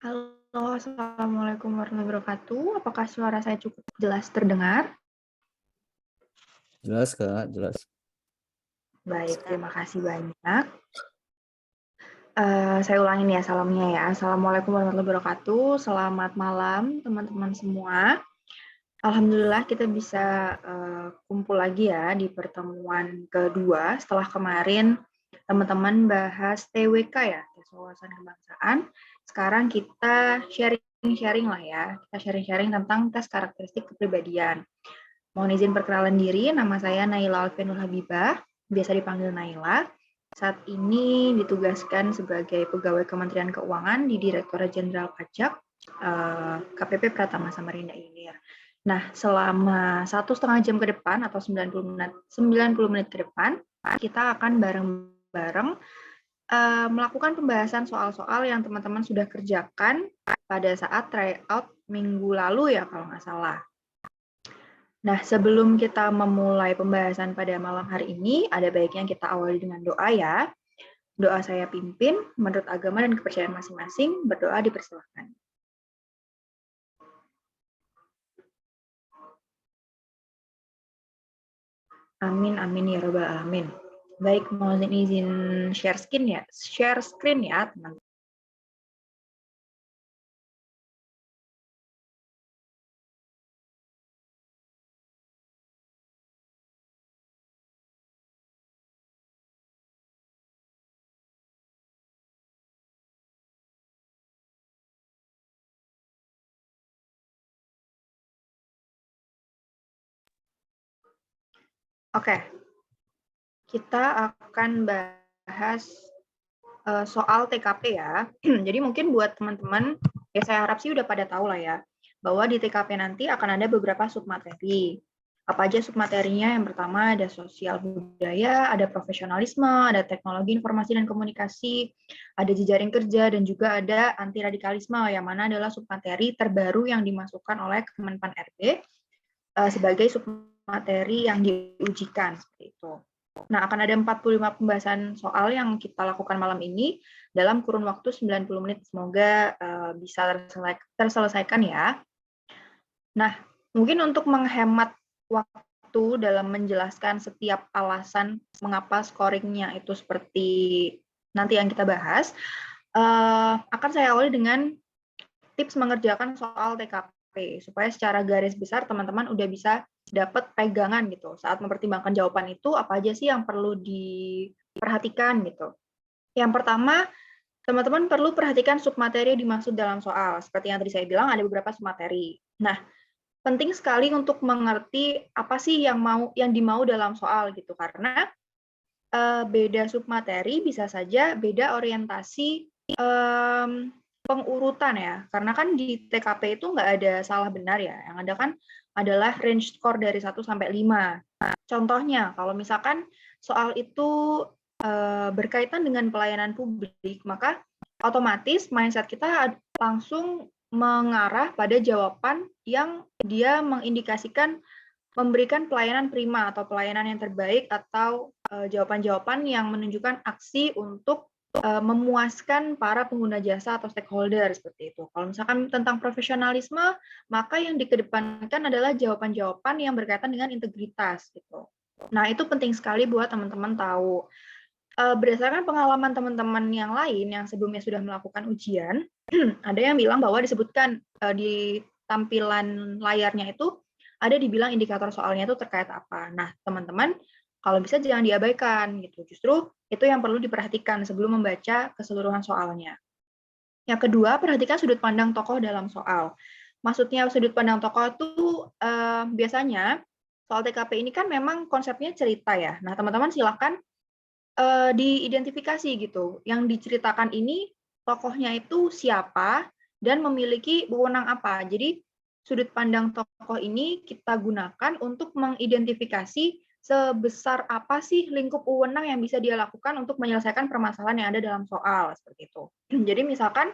Halo, Assalamualaikum warahmatullahi wabarakatuh. Apakah suara saya cukup jelas terdengar? Jelas, Kak, jelas. Baik, terima kasih banyak. Saya ulangin ya salamnya ya. Assalamualaikum warahmatullahi wabarakatuh. Selamat malam teman-teman semua. Alhamdulillah kita bisa kumpul lagi ya di pertemuan kedua setelah kemarin teman-teman bahas TWK ya, tes wawasan kebangsaan. Sekarang kita sharing-sharing lah ya. Kita sharing-sharing tentang tes karakteristik kepribadian. Mohon izin perkenalan diri, nama saya Naila Alfianul Habibah, biasa dipanggil Naila. Saat ini ditugaskan sebagai pegawai Kementerian Keuangan di Direktorat Jenderal Pajak KPP Pratama Samarinda Ilir. Nah, selama 1,5 jam ke depan atau 90 menit ke depan, kita akan bareng-bareng melakukan pembahasan soal-soal yang teman-teman sudah kerjakan pada saat tryout minggu lalu ya kalau nggak salah. Nah, sebelum kita memulai pembahasan pada malam hari ini, ada baiknya kita awali dengan doa ya. Doa saya pimpin, menurut agama dan kepercayaan masing-masing, berdoa dipersilakan. Amin, amin ya robbal alamin. Baik, mohon izin share screen ya, teman-teman. Oke, kita akan bahas soal TKP ya. Jadi mungkin buat teman-teman, ya saya harap sih udah pada tahu lah ya, bahwa di TKP nanti akan ada beberapa submateri. Apa aja submaterinya? Yang pertama ada sosial budaya, ada profesionalisme, ada teknologi informasi dan komunikasi, ada jejaring kerja, dan juga ada anti radikalisme, yang mana adalah submateri terbaru yang dimasukkan oleh Kemenpan RB sebagai submateri yang diujikan seperti itu. Nah, akan ada 45 pembahasan soal yang kita lakukan malam ini dalam kurun waktu 90 menit. Semoga bisa terselesaikan ya. Nah, mungkin untuk menghemat waktu dalam menjelaskan setiap alasan mengapa scoringnya itu seperti nanti yang kita bahas, akan saya awali dengan tips mengerjakan soal TKP, supaya secara garis besar teman-teman udah bisa dapat pegangan gitu saat mempertimbangkan jawaban itu apa aja sih yang perlu diperhatikan gitu. Yang pertama, teman-teman perlu perhatikan submateri yang dimaksud dalam soal. Seperti yang tadi saya bilang ada beberapa submateri. Nah, penting sekali untuk mengerti apa sih yang dimau dalam soal gitu, karena beda submateri bisa saja beda orientasi pengurutan ya, karena kan di TKP itu nggak ada salah benar ya, yang ada kan adalah range score dari 1 sampai 5. Contohnya, kalau misalkan soal itu berkaitan dengan pelayanan publik, maka otomatis mindset kita langsung mengarah pada jawaban yang dia mengindikasikan memberikan pelayanan prima atau pelayanan yang terbaik atau jawaban-jawaban yang menunjukkan aksi untuk memuaskan para pengguna jasa atau stakeholder seperti itu. Kalau misalkan tentang profesionalisme, maka yang dikedepankan adalah jawaban-jawaban yang berkaitan dengan integritas gitu. Nah, itu penting sekali buat teman-teman tahu. Berdasarkan pengalaman teman-teman yang lain yang sebelumnya sudah melakukan ujian, ada yang bilang bahwa disebutkan di tampilan layarnya itu ada dibilang indikator soalnya itu terkait apa. Nah, teman-teman kalau bisa jangan diabaikan gitu. Justru itu yang perlu diperhatikan sebelum membaca keseluruhan soalnya. Yang kedua, perhatikan sudut pandang tokoh dalam soal. Maksudnya sudut pandang tokoh itu biasanya soal TKP ini kan memang konsepnya cerita ya. Nah, teman-teman silakan diidentifikasi gitu. Yang diceritakan ini tokohnya itu siapa dan memiliki wewenang apa. Jadi sudut pandang tokoh ini kita gunakan untuk mengidentifikasi sebesar apa sih lingkup wewenang yang bisa dia lakukan untuk menyelesaikan permasalahan yang ada dalam soal seperti itu. Jadi misalkan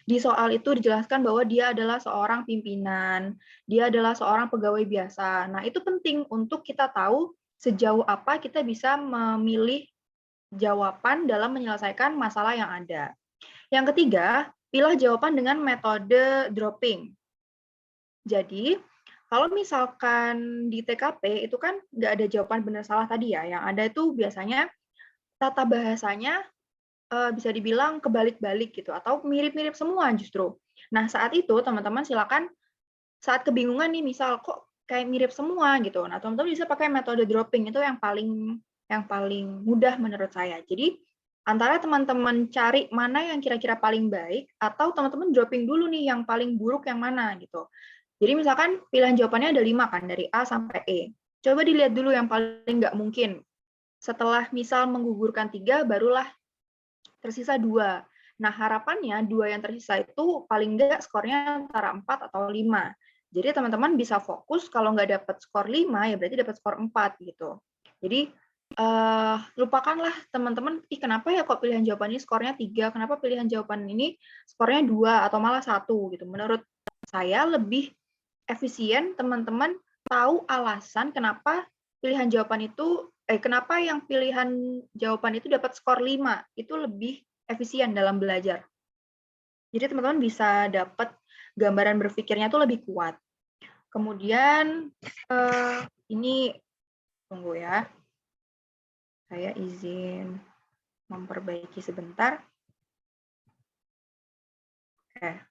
di soal itu dijelaskan bahwa dia adalah seorang pimpinan, dia adalah seorang pegawai biasa. Nah, itu penting untuk kita tahu sejauh apa kita bisa memilih jawaban dalam menyelesaikan masalah yang ada. Yang ketiga, pilih jawaban dengan metode dropping. Jadi, kalau misalkan di TKP itu kan nggak ada jawaban benar salah tadi ya, yang ada itu biasanya tata bahasanya bisa dibilang kebalik-balik gitu atau mirip-mirip semua justru. Nah, saat itu teman-teman silakan saat kebingungan nih misal kok kayak mirip semua gitu. Nah, teman-teman bisa pakai metode dropping itu yang paling mudah menurut saya. Jadi antara teman-teman cari mana yang kira-kira paling baik atau teman-teman dropping dulu nih yang paling buruk yang mana gitu. Jadi misalkan pilihan jawabannya ada 5 kan dari A sampai E. Coba dilihat dulu yang paling nggak mungkin. Setelah misal menggugurkan 3 barulah tersisa 2. Nah, harapannya 2 yang tersisa itu paling nggak skornya antara 4 atau 5. Jadi teman-teman bisa fokus kalau nggak dapat skor 5, ya berarti dapat skor 4 gitu. Jadi lupakanlah teman-teman, kenapa ya kok pilihan jawaban ini skornya 3, kenapa pilihan jawaban ini skornya 2 atau malah 1 gitu. Menurut saya lebih efisien teman-teman tahu alasan kenapa pilihan jawaban itu kenapa yang pilihan jawaban itu dapat skor 5 itu lebih efisien dalam belajar. Jadi teman-teman bisa dapat gambaran berpikirnya itu lebih kuat. Kemudian ini tunggu ya. Saya izin memperbaiki sebentar. Oke.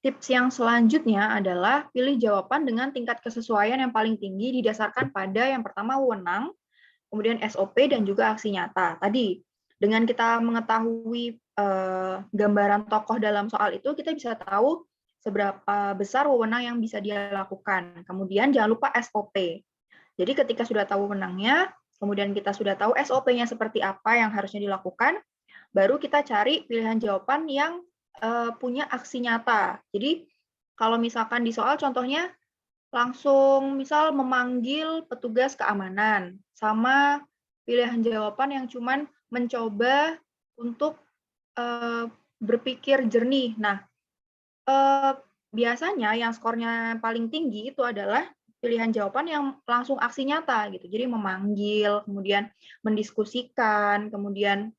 Tips yang selanjutnya adalah pilih jawaban dengan tingkat kesesuaian yang paling tinggi didasarkan pada yang pertama wewenang, kemudian SOP dan juga aksi nyata. Tadi dengan kita mengetahui gambaran tokoh dalam soal itu, kita bisa tahu seberapa besar wewenang yang bisa dia lakukan. Kemudian jangan lupa SOP. Jadi ketika sudah tahu wewenangnya, kemudian kita sudah tahu SOP-nya seperti apa yang harusnya dilakukan, baru kita cari pilihan jawaban yang punya aksi nyata. Jadi kalau misalkan di soal contohnya langsung misal memanggil petugas keamanan, sama pilihan jawaban yang cuman mencoba untuk berpikir jernih. Nah, biasanya yang skornya paling tinggi itu adalah pilihan jawaban yang langsung aksi nyata gitu. Jadi memanggil, kemudian mendiskusikan, kemudian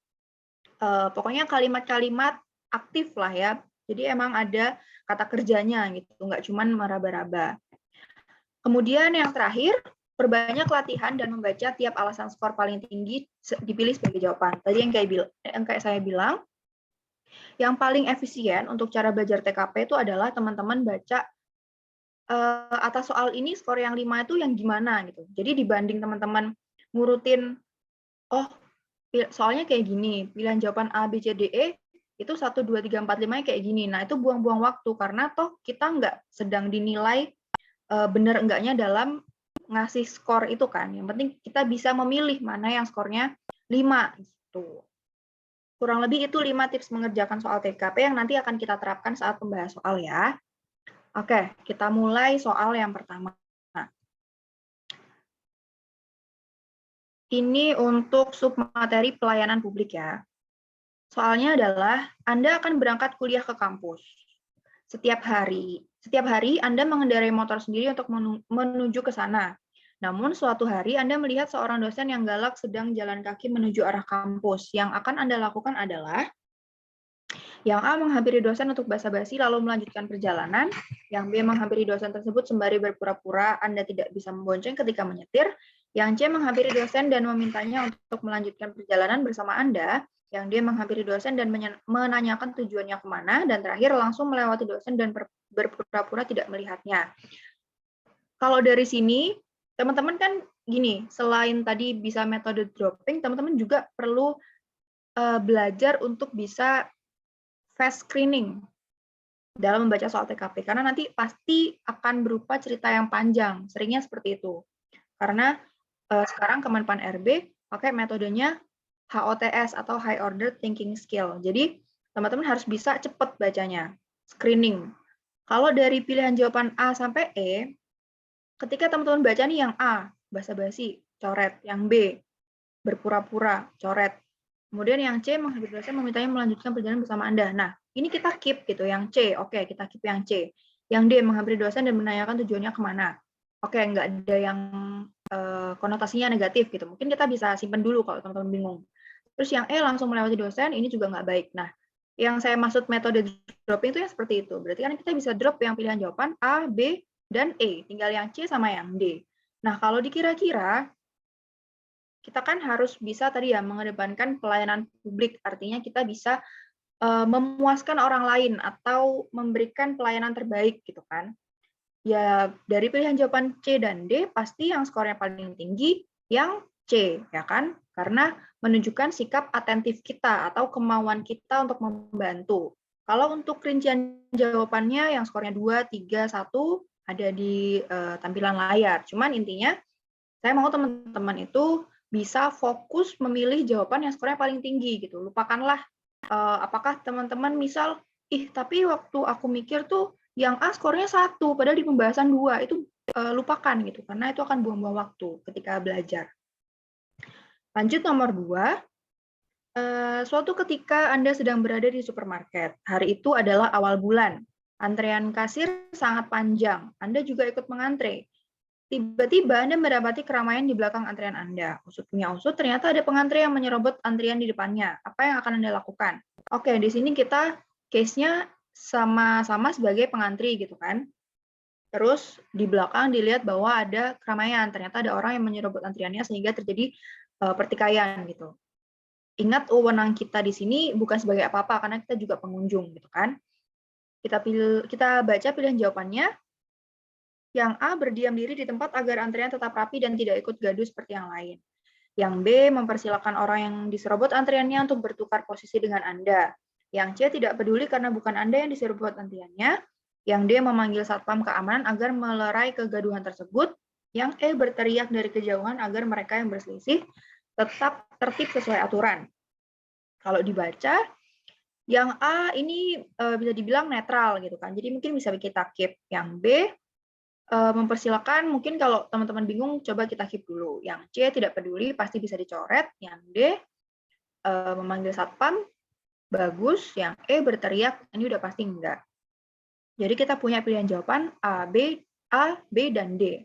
pokoknya kalimat-kalimat aktif lah ya. Jadi emang ada kata kerjanya gitu, nggak cuman meraba-raba. Kemudian yang terakhir, perbanyak latihan dan membaca tiap alasan skor paling tinggi dipilih sebagai jawaban. Tadi yang kayak saya bilang, yang paling efisien untuk cara belajar TKP itu adalah teman-teman baca atas soal ini skor yang 5 itu yang gimana gitu. Jadi dibanding teman-teman ngurutin, oh soalnya kayak gini, pilihan jawaban A, B, C, D, E, itu 1, 2, 3, 4, 5 kayak gini. Nah, itu buang-buang waktu, karena toh kita nggak sedang dinilai benar enggaknya dalam ngasih skor itu kan. Yang penting kita bisa memilih mana yang skornya 5 gitu. Kurang lebih itu 5 tips mengerjakan soal TKP yang nanti akan kita terapkan saat membahas soal ya. Oke, kita mulai soal yang pertama. Ini untuk submateri pelayanan publik ya. Soalnya adalah Anda akan berangkat kuliah ke kampus. Setiap hari Anda mengendarai motor sendiri untuk menuju ke sana. Namun suatu hari Anda melihat seorang dosen yang galak sedang jalan kaki menuju arah kampus. Yang akan Anda lakukan adalah yang A menghampiri dosen untuk basa-basi lalu melanjutkan perjalanan. Yang B menghampiri dosen tersebut sembari berpura-pura Anda tidak bisa membonceng ketika menyetir. Yang C menghampiri dosen dan memintanya untuk melanjutkan perjalanan bersama Anda. Yang D menghampiri dosen dan menanyakan tujuannya kemana. Dan terakhir langsung melewati dosen dan berpura-pura tidak melihatnya. Kalau dari sini, teman-teman kan gini, selain tadi bisa metode dropping, teman-teman juga perlu belajar untuk bisa fast screening dalam membaca soal TKP, karena nanti pasti akan berupa cerita yang panjang, seringnya seperti itu. Karena sekarang Kemenpan RB pakai metodenya HOTS atau High Order Thinking Skill. Jadi teman-teman harus bisa cepat bacanya, screening. Kalau dari pilihan jawaban A sampai E, ketika teman-teman baca nih yang A, basa-basi, coret. Yang B, berpura-pura, coret. Kemudian yang C, menghampiri dosen memintanya melanjutkan perjalanan bersama Anda. Nah, ini kita keep gitu, yang C. Oke, kita keep yang C. Yang D, menghampiri dosen dan menanyakan tujuannya kemana. Oke, nggak ada yang konotasinya negatif gitu. Mungkin kita bisa simpen dulu kalau teman-teman bingung. Terus yang E, langsung melewati dosen, ini juga nggak baik. Nah, Yang saya maksud metode dropping itu yang seperti itu. Berarti kan kita bisa drop yang pilihan jawaban A, B, dan E. Tinggal yang C sama yang D. Nah, kalau dikira-kira, kita kan harus bisa tadi ya mengedepankan pelayanan publik. Artinya kita bisa memuaskan orang lain atau memberikan pelayanan terbaik gitu kan. Ya, dari pilihan jawaban C dan D, pasti yang skornya paling tinggi yang C, ya kan? Karena menunjukkan sikap atentif kita atau kemauan kita untuk membantu. Kalau untuk rincian jawabannya yang skornya 2, 3, 1 ada di tampilan layar. Cuman intinya, saya mau teman-teman itu bisa fokus memilih jawaban yang skornya paling tinggi gitu. Lupakanlah apakah teman-teman misal, tapi waktu aku mikir tuh yang A skornya 1, padahal di pembahasan 2, itu lupakan gitu, karena itu akan buang-buang waktu ketika belajar. Lanjut nomor 2, suatu ketika Anda sedang berada di supermarket, hari itu adalah awal bulan, antrean kasir sangat panjang, Anda juga ikut mengantre. Tiba-tiba Anda mendapati keramaian di belakang antrian Anda. Usut punya usut, ternyata ada pengantre yang menyerobot antrian di depannya. Apa yang akan Anda lakukan? Oke, di sini kita case-nya sama-sama sebagai pengantri gitu kan. Terus di belakang dilihat bahwa ada keramaian. Ternyata ada orang yang menyerobot antriannya sehingga terjadi pertikaian gitu. Ingat, wewenang kita di sini bukan sebagai apa-apa karena kita juga pengunjung gitu kan. Kita baca pilihan jawabannya. Yang A berdiam diri di tempat agar antrian tetap rapi dan tidak ikut gaduh seperti yang lain. Yang B mempersilahkan orang yang diserobot antriannya untuk bertukar posisi dengan Anda. Yang C tidak peduli karena bukan Anda yang diserobot antriannya. Yang D memanggil satpam keamanan agar melerai kegaduhan tersebut. Yang E berteriak dari kejauhan agar mereka yang berselisih tetap tertib sesuai aturan. Kalau dibaca, yang A ini bisa dibilang netral gitu kan. Jadi mungkin bisa kita keep. Yang B mempersilakan, mungkin kalau teman-teman bingung, coba kita keep dulu. Yang C tidak peduli, pasti bisa dicoret. Yang D memanggil satpam, bagus. Yang E berteriak, ini udah pasti enggak. Jadi kita punya pilihan jawaban A, B, dan D.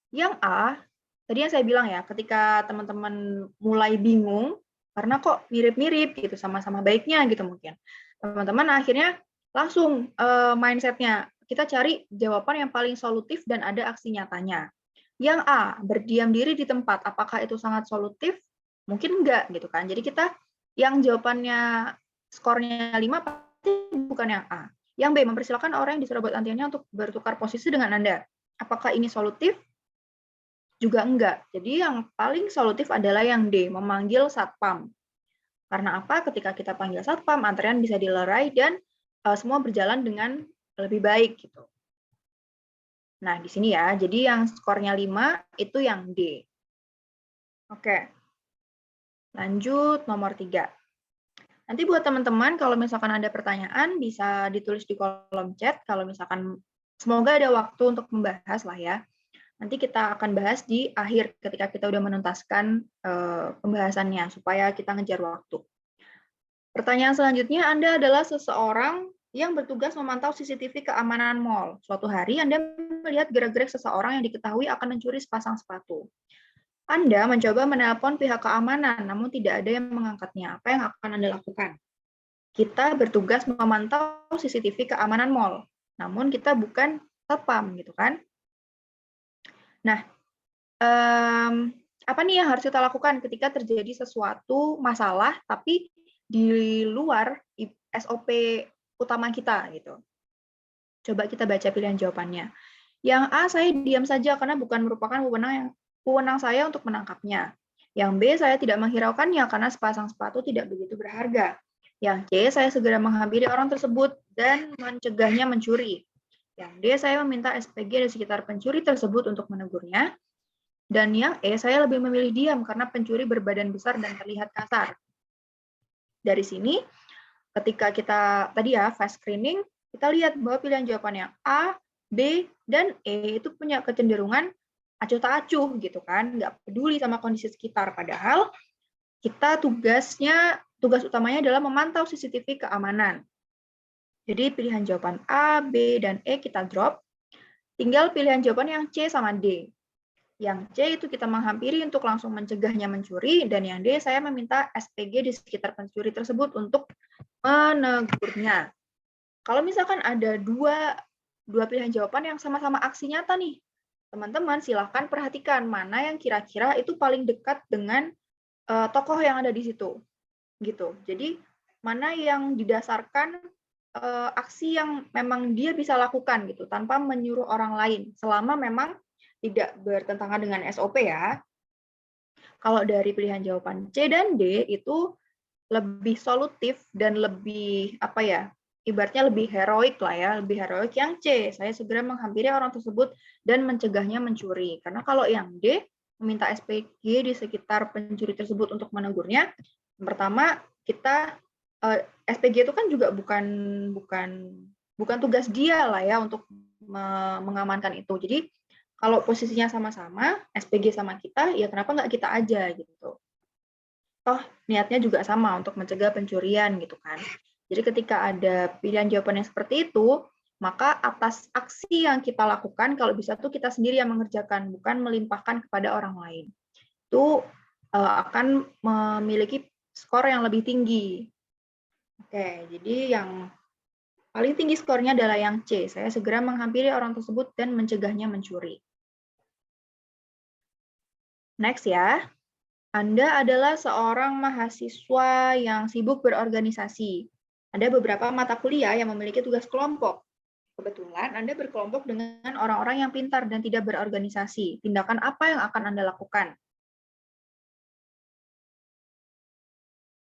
Yang A, tadi yang saya bilang ya, ketika teman-teman mulai bingung, karena kok mirip-mirip gitu, sama-sama baiknya gitu mungkin. Teman-teman akhirnya langsung mindset-nya, kita cari jawaban yang paling solutif dan ada aksi nyatanya. Yang A, berdiam diri di tempat, apakah itu sangat solutif? Mungkin enggak gitu kan. Jadi kita yang jawabannya skornya 5 pasti bukan yang A. Yang B, mempersilakan orang yang diserobot antriannya untuk bertukar posisi dengan Anda. Apakah ini solutif? Juga enggak. Jadi yang paling solutif adalah yang D, memanggil satpam. Karena apa? Ketika kita panggil satpam, antrian bisa dilerai dan semua berjalan dengan lebih baik gitu. Nah, di sini ya. Jadi yang skornya 5 itu yang D. Oke. Lanjut nomor 3. Nanti buat teman-teman kalau misalkan ada pertanyaan bisa ditulis di kolom chat. Kalau misalkan semoga ada waktu untuk membahas lah ya. Nanti kita akan bahas di akhir ketika kita udah menuntaskan pembahasannya supaya kita ngejar waktu. Pertanyaan selanjutnya, Anda adalah seseorang yang bertugas memantau CCTV keamanan mall. Suatu hari Anda melihat gerak-gerik seseorang yang diketahui akan mencuri sepasang sepatu. Anda mencoba menelpon pihak keamanan, namun tidak ada yang mengangkatnya. Apa yang akan Anda lakukan? Kita bertugas memantau CCTV keamanan mall, namun kita bukan satpam, gitu kan? Nah, apa nih yang harus kita lakukan ketika terjadi sesuatu masalah, tapi di luar SOP utama kita gitu. Coba kita baca pilihan jawabannya. Yang A, saya diam saja karena bukan merupakan wewenang saya untuk menangkapnya. Yang B, saya tidak menghiraukannya karena sepasang sepatu tidak begitu berharga. Yang C, saya segera menghampiri orang tersebut dan mencegahnya mencuri. Yang D, saya meminta SPG di sekitar pencuri tersebut untuk menegurnya. Dan yang E, saya lebih memilih diam karena pencuri berbadan besar dan terlihat kasar. Dari sini, ketika kita tadi ya fast screening, kita lihat bahwa pilihan jawabannya A, B, dan E itu punya kecenderungan acuh tak acuh gitu kan, nggak peduli sama kondisi sekitar. Padahal kita tugas utamanya adalah memantau CCTV keamanan. Jadi pilihan jawaban A, B, dan E kita drop. Tinggal pilihan jawaban yang C sama D. Yang C itu kita menghampiri untuk langsung mencegahnya mencuri, dan yang D saya meminta SPG di sekitar pencuri tersebut untuk menegurnya. Kalau misalkan ada dua pilihan jawaban yang sama-sama aksi nyata nih, teman-teman silahkan perhatikan mana yang kira-kira itu paling dekat dengan tokoh yang ada di situ, gitu. Jadi mana yang didasarkan aksi yang memang dia bisa lakukan gitu tanpa menyuruh orang lain, selama memang tidak bertentangan dengan SOP ya. Kalau dari pilihan jawaban C dan D itu lebih solutif dan lebih apa ya, ibaratnya lebih heroik lah ya, lebih heroik yang C. Saya segera menghampiri orang tersebut dan mencegahnya mencuri. Karena kalau yang D, meminta SPG di sekitar pencuri tersebut untuk menegurnya, pertama kita SPG itu kan juga bukan tugas dia lah ya untuk mengamankan itu. Jadi kalau posisinya sama-sama, SPG sama kita, ya kenapa nggak kita aja gitu. Toh niatnya juga sama untuk mencegah pencurian gitu kan. Jadi ketika ada pilihan jawaban yang seperti itu, maka atas aksi yang kita lakukan, kalau bisa tuh kita sendiri yang mengerjakan, bukan melimpahkan kepada orang lain. Itu akan memiliki skor yang lebih tinggi. Oke, jadi yang paling tinggi skornya adalah yang C. Saya segera menghampiri orang tersebut dan mencegahnya mencuri. Next ya. Anda adalah seorang mahasiswa yang sibuk berorganisasi. Ada beberapa mata kuliah yang memiliki tugas kelompok. Kebetulan Anda berkelompok dengan orang-orang yang pintar dan tidak berorganisasi. Tindakan apa yang akan Anda lakukan?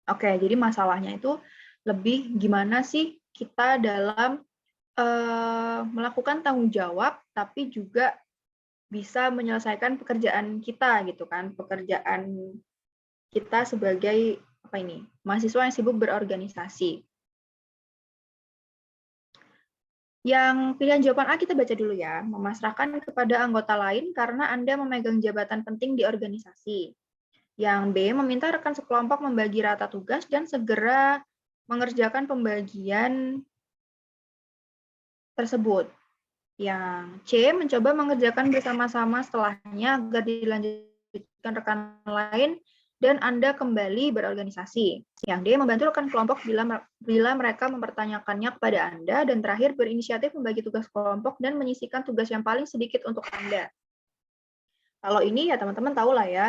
Oke, jadi masalahnya itu lebih gimana sih kita dalam melakukan tanggung jawab, tapi juga bisa menyelesaikan pekerjaan kita gitu kan, pekerjaan kita sebagai apa ini, mahasiswa yang sibuk berorganisasi. Yang pilihan jawaban A kita baca dulu ya, memasrahkan kepada anggota lain karena Anda memegang jabatan penting di organisasi. Yang B, meminta rekan sekelompok membagi rata tugas dan segera mengerjakan pembagian tersebut. Yang C, mencoba mengerjakan bersama-sama setelahnya agar dilanjutkan rekan lain dan Anda kembali berorganisasi. Yang D, membantu rekan kelompok bila mereka mempertanyakannya kepada Anda, dan terakhir berinisiatif membagi tugas kelompok dan menyisihkan tugas yang paling sedikit untuk Anda. Kalau ini ya teman-teman tahu lah ya,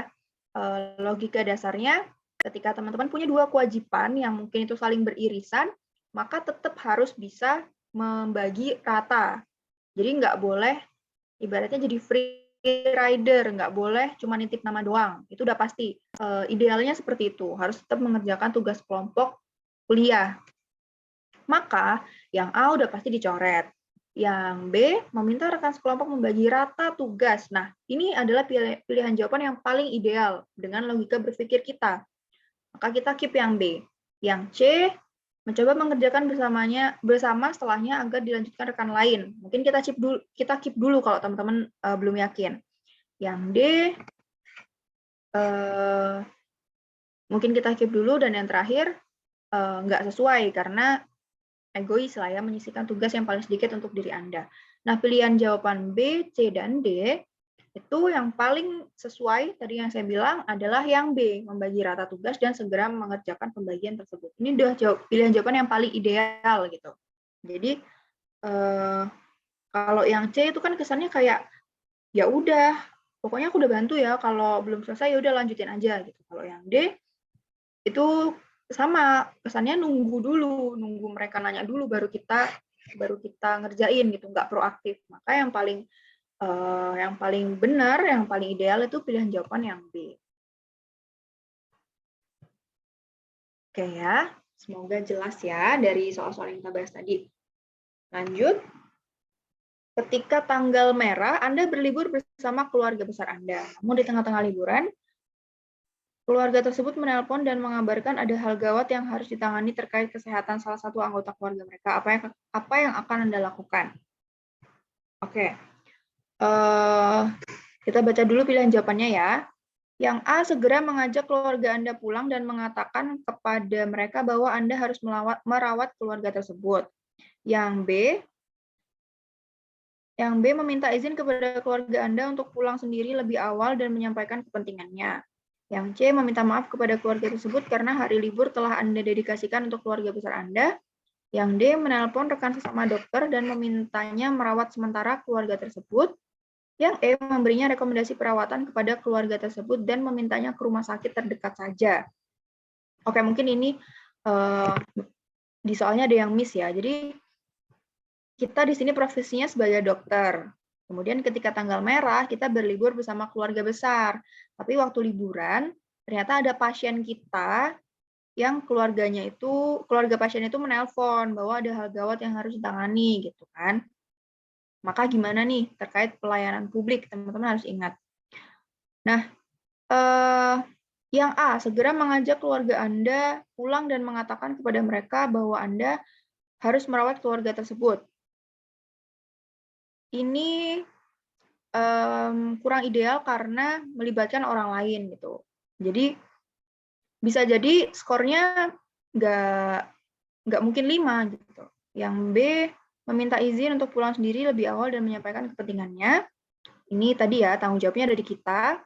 logika dasarnya ketika teman-teman punya dua kewajiban yang mungkin itu saling beririsan, maka tetap harus bisa membagi rata. Jadi nggak boleh ibaratnya jadi free rider, nggak boleh cuma nitip nama doang. Itu udah pasti. Idealnya seperti itu, harus tetap mengerjakan tugas kelompok kuliah. Maka yang A udah pasti dicoret. Yang B, meminta rekan sekelompok membagi rata tugas. Nah, ini adalah pilihan jawaban yang paling ideal dengan logika berpikir kita. Maka kita keep yang B. Yang C, mencoba mengerjakan bersama setelahnya agar dilanjutkan rekan lain. Mungkin kita keep dulu kalau teman-teman belum yakin. Yang D, mungkin kita keep dulu, dan yang terakhir nggak sesuai karena egois lah ya, menyisihkan tugas yang paling sedikit untuk diri Anda. Nah, pilihan jawaban B, C, dan D itu yang paling sesuai tadi yang saya bilang adalah yang B, membagi rata tugas dan segera mengerjakan pembagian tersebut. Ini udah pilihan jawaban yang paling ideal gitu. Jadi kalau yang C itu kan kesannya kayak ya udah, pokoknya aku udah bantu ya, kalau belum selesai ya udah lanjutin aja gitu. Kalau yang D itu sama, kesannya nunggu mereka nanya dulu baru kita ngerjain gitu, nggak proaktif. Maka yang paling benar, yang paling ideal itu pilihan jawaban yang B. Oke ya, semoga jelas ya dari soal-soal yang kita bahas tadi. Lanjut. Ketika tanggal merah, Anda berlibur bersama keluarga besar Anda. Namun di tengah-tengah liburan, keluarga tersebut menelpon dan mengabarkan ada hal gawat yang harus ditangani terkait kesehatan salah satu anggota keluarga mereka. Apa yang akan Anda lakukan? Oke. Kita baca dulu pilihan jawabannya ya. Yang A, segera mengajak keluarga Anda pulang dan mengatakan kepada mereka bahwa Anda harus merawat keluarga tersebut. Yang B, Yang B, meminta izin kepada keluarga Anda untuk pulang sendiri lebih awal dan menyampaikan kepentingannya. Yang C, meminta maaf kepada keluarga tersebut karena hari libur telah Anda dedikasikan untuk keluarga besar Anda. Yang D, menelpon rekan sesama dokter dan memintanya merawat sementara keluarga tersebut. Yang E, memberinya rekomendasi perawatan kepada keluarga tersebut dan memintanya ke rumah sakit terdekat saja. Oke, mungkin ini di soalnya ada yang miss ya. Jadi kita di sini profesinya sebagai dokter. Kemudian ketika tanggal merah, kita berlibur bersama keluarga besar. Tapi waktu liburan, ternyata ada pasien kita yang keluarga pasien itu menelpon bahwa ada hal gawat yang harus ditangani gitu kan. Maka gimana nih terkait pelayanan publik, teman-teman harus ingat. Nah, yang A, segera mengajak keluarga Anda pulang dan mengatakan kepada mereka bahwa Anda harus merawat keluarga tersebut. Ini kurang ideal karena melibatkan orang lain gitu. Jadi bisa jadi skornya nggak mungkin 5 gitu. Yang B, meminta izin untuk pulang sendiri lebih awal dan menyampaikan kepentingannya. Ini tadi ya, tanggung jawabnya ada di kita.